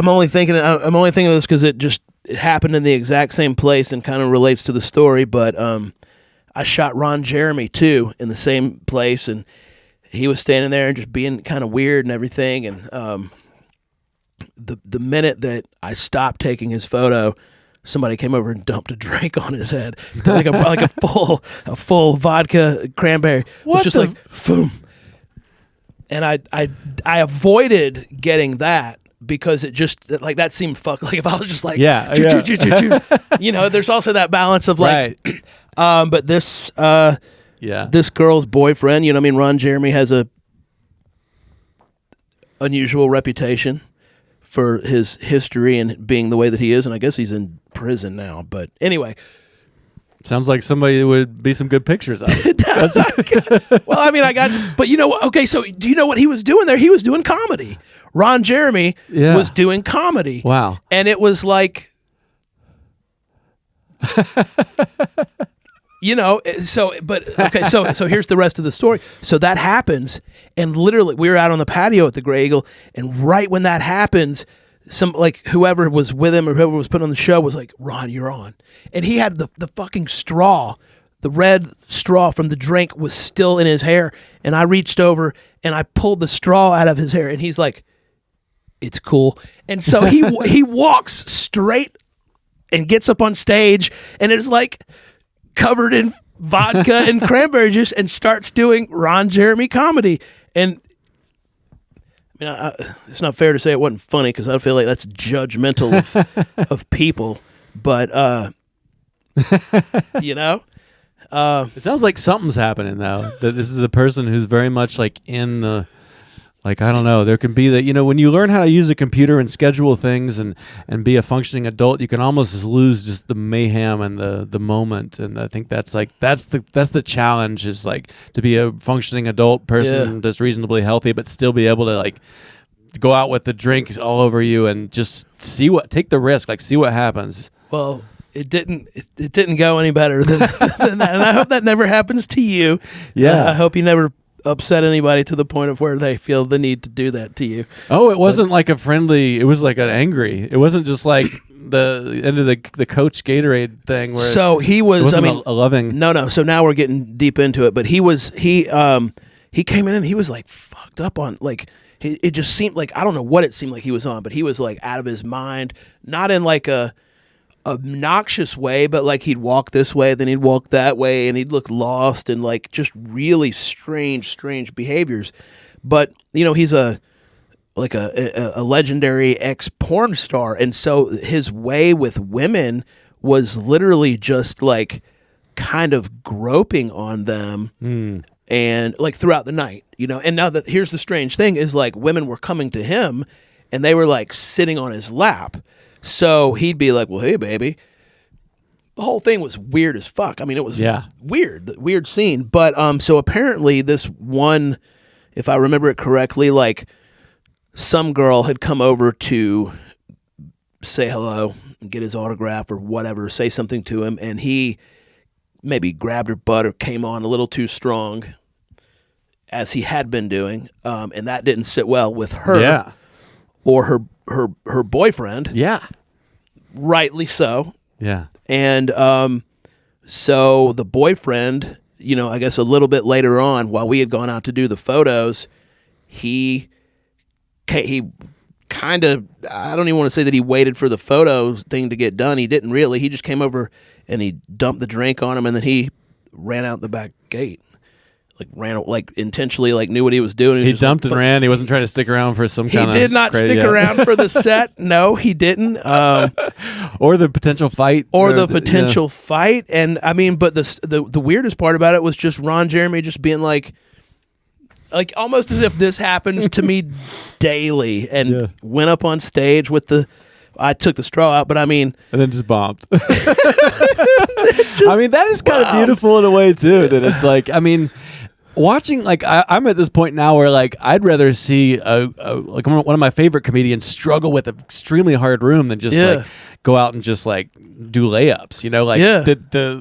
Speaker 1: only thinking of this because it happened in the exact same place and kind of relates to the story. But I shot Ron Jeremy too in the same place, and he was standing there and just being kind of weird and everything. And the minute that I stopped taking his photo, somebody came over and dumped a drink on his head, like a full vodka cranberry.
Speaker 2: What
Speaker 1: was just like, boom. And I avoided getting that because it just like that seemed like if I was just like you know, there's also that balance of like, right. But this this girl's boyfriend, you know, what I mean, Ron Jeremy has a unusual reputation for his history and being the way that he is, and I guess he's in prison now. But anyway,
Speaker 2: sounds like somebody would be some good pictures of it.
Speaker 1: Well, I mean, but you know what? Okay, so do you know what he was doing there? He was doing comedy. Ron Jeremy was doing comedy.
Speaker 2: Wow.
Speaker 1: And it was like, you know, so here's the rest of the story. So that happens, and literally we were out on the patio at the Grey Eagle, and right when that happens, some like whoever was with him or whoever was putting on the show was like, Ron, you're on. And he had the fucking straw, the red straw from the drink was still in his hair, and I reached over and I pulled the straw out of his hair, and he's like, it's cool. And so he walks straight and gets up on stage and is like covered in vodka and cranberry juice and starts doing Ron Jeremy comedy. And I mean, it's not fair to say it wasn't funny because I feel like that's judgmental of people. But, you know?
Speaker 2: It sounds like something's happening, though. That this is a person who's very much like in the... Like, I don't know, there can be that, you know, when you learn how to use a computer and schedule things and be a functioning adult, you can almost just lose just the mayhem and the moment. And I think that's the challenge, is like to be a functioning adult person that's reasonably healthy, but still be able to like go out with the drink all over you and just take the risk, like see what happens.
Speaker 1: Well, it didn't go any better than that. And I hope that never happens to you.
Speaker 2: Yeah.
Speaker 1: I hope you never upset anybody to the point of where they feel the need to do that to you.
Speaker 2: Oh, it wasn't like a friendly, it was like an angry. It wasn't just like the end of the Coach Gatorade thing where
Speaker 1: so he was,
Speaker 2: I mean, a loving.
Speaker 1: No. So now we're getting deep into it, but he came in and he was like fucked up on like, it just seemed like, I don't know what it seemed like he was on, but he was like out of his mind, not in like a obnoxious way, but like he'd walk this way, then he'd walk that way, and he'd look lost and like just really strange behaviors. But you know, he's a legendary ex-porn star, and so his way with women was literally just like kind of groping on them and like throughout the night, you know. And now that here's the strange thing is like women were coming to him and they were like sitting on his lap. So he'd be like, well, hey, baby. The whole thing was weird as fuck. I mean, it was weird, the weird scene. But so apparently this one, if I remember it correctly, like some girl had come over to say hello, get his autograph or whatever, say something to him, and he maybe grabbed her butt or came on a little too strong, as he had been doing, and that didn't sit well with her or her boyfriend.
Speaker 2: Yeah.
Speaker 1: Rightly so.
Speaker 2: Yeah.
Speaker 1: And so the boyfriend, you know, I guess a little bit later on, while we had gone out to do the photos, he kind of, I don't even want to say that he waited for the photo thing to get done. He didn't really. He just came over and he dumped the drink on him, and then he ran out the back gate. Intentionally, knew what he was doing.
Speaker 2: He dumped and ran. He wasn't trying to stick around for some kind of...
Speaker 1: He did not stick around for the set. No, he didn't.
Speaker 2: Or the potential fight.
Speaker 1: Fight. And, I mean, but the weirdest part about it was just Ron Jeremy just being like almost as if this happens to me daily, and went up on stage with I took the straw out, but I mean...
Speaker 2: And then just bombed. I mean, that is kind of beautiful in a way, too, that it's like, I mean... Watching, I'm at this point now where, I'd rather see one of my favorite comedians struggle with an extremely hard room than just, go out and just, do layups, you know?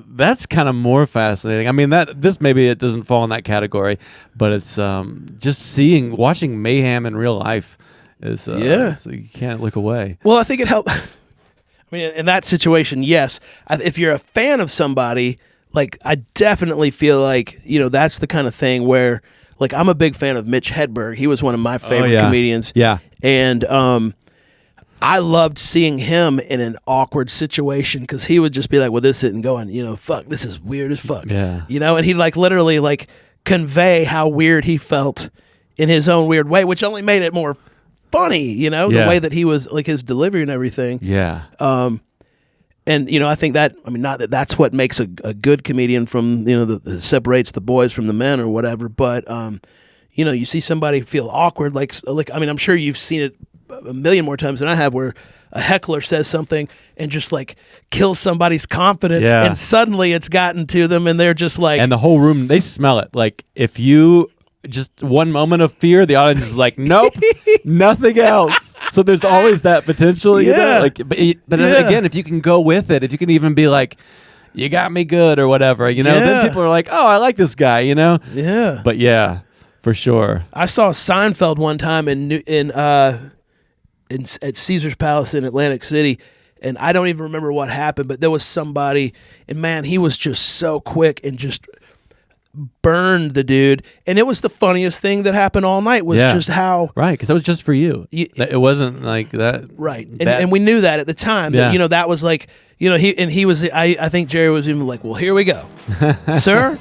Speaker 2: That's kind of more fascinating. I mean, this maybe it doesn't fall in that category, but it's just watching mayhem in real life is, so you can't look away.
Speaker 1: Well, I think it helped. I mean, in that situation, yes. If you're a fan of somebody... I definitely feel like, you know, that's the kind of thing where, I'm a big fan of Mitch Hedberg. He was one of my favorite comedians.
Speaker 2: Yeah.
Speaker 1: And I loved seeing him in an awkward situation because he would just be like, well, this isn't going, fuck, this is weird as fuck.
Speaker 2: Yeah.
Speaker 1: And he'd like literally like convey how weird he felt in his own weird way, which only made it more funny, the way that he was, like his delivery and everything.
Speaker 2: Yeah.
Speaker 1: And I think that, not that that's what makes a good comedian from that separates the boys from the men or whatever, but you see somebody feel awkward, like I'm sure you've seen it a million more times than I have, where a heckler says something and just like kills somebody's confidence, and suddenly it's gotten to them, and they're just like,
Speaker 2: and the whole room, they smell it. Like if you just one moment of fear, the audience is like, nope, nothing else. So there's always that potential, but again, if you can go with it, if you can even be like, you got me good or whatever, then people are like, oh, I like this guy,
Speaker 1: Yeah.
Speaker 2: But yeah, for sure.
Speaker 1: I saw Seinfeld one time at Caesar's Palace in Atlantic City, and I don't even remember what happened, but there was somebody, and man, he was just so quick and just burned the dude, and it was the funniest thing that happened all night was just how
Speaker 2: because that was just for you. It wasn't like that,
Speaker 1: right? And we knew that at the time that that was like he was. I think Jerry was even like, well, here we go, sir,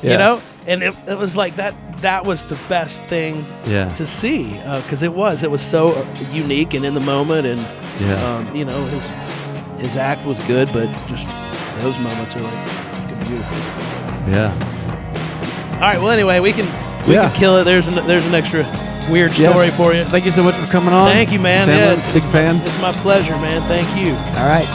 Speaker 1: and it was like that was the best thing to see because it was so unique and in the moment, and his act was good, but just those moments are like fucking beautiful.
Speaker 2: Yeah.
Speaker 1: All right. Well, anyway, we can kill it. There's an extra weird story for you.
Speaker 2: Thank you so much for coming on.
Speaker 1: Thank you, man.
Speaker 2: Sandlin, big fan.
Speaker 1: It's my pleasure, man. Thank you.
Speaker 2: All right.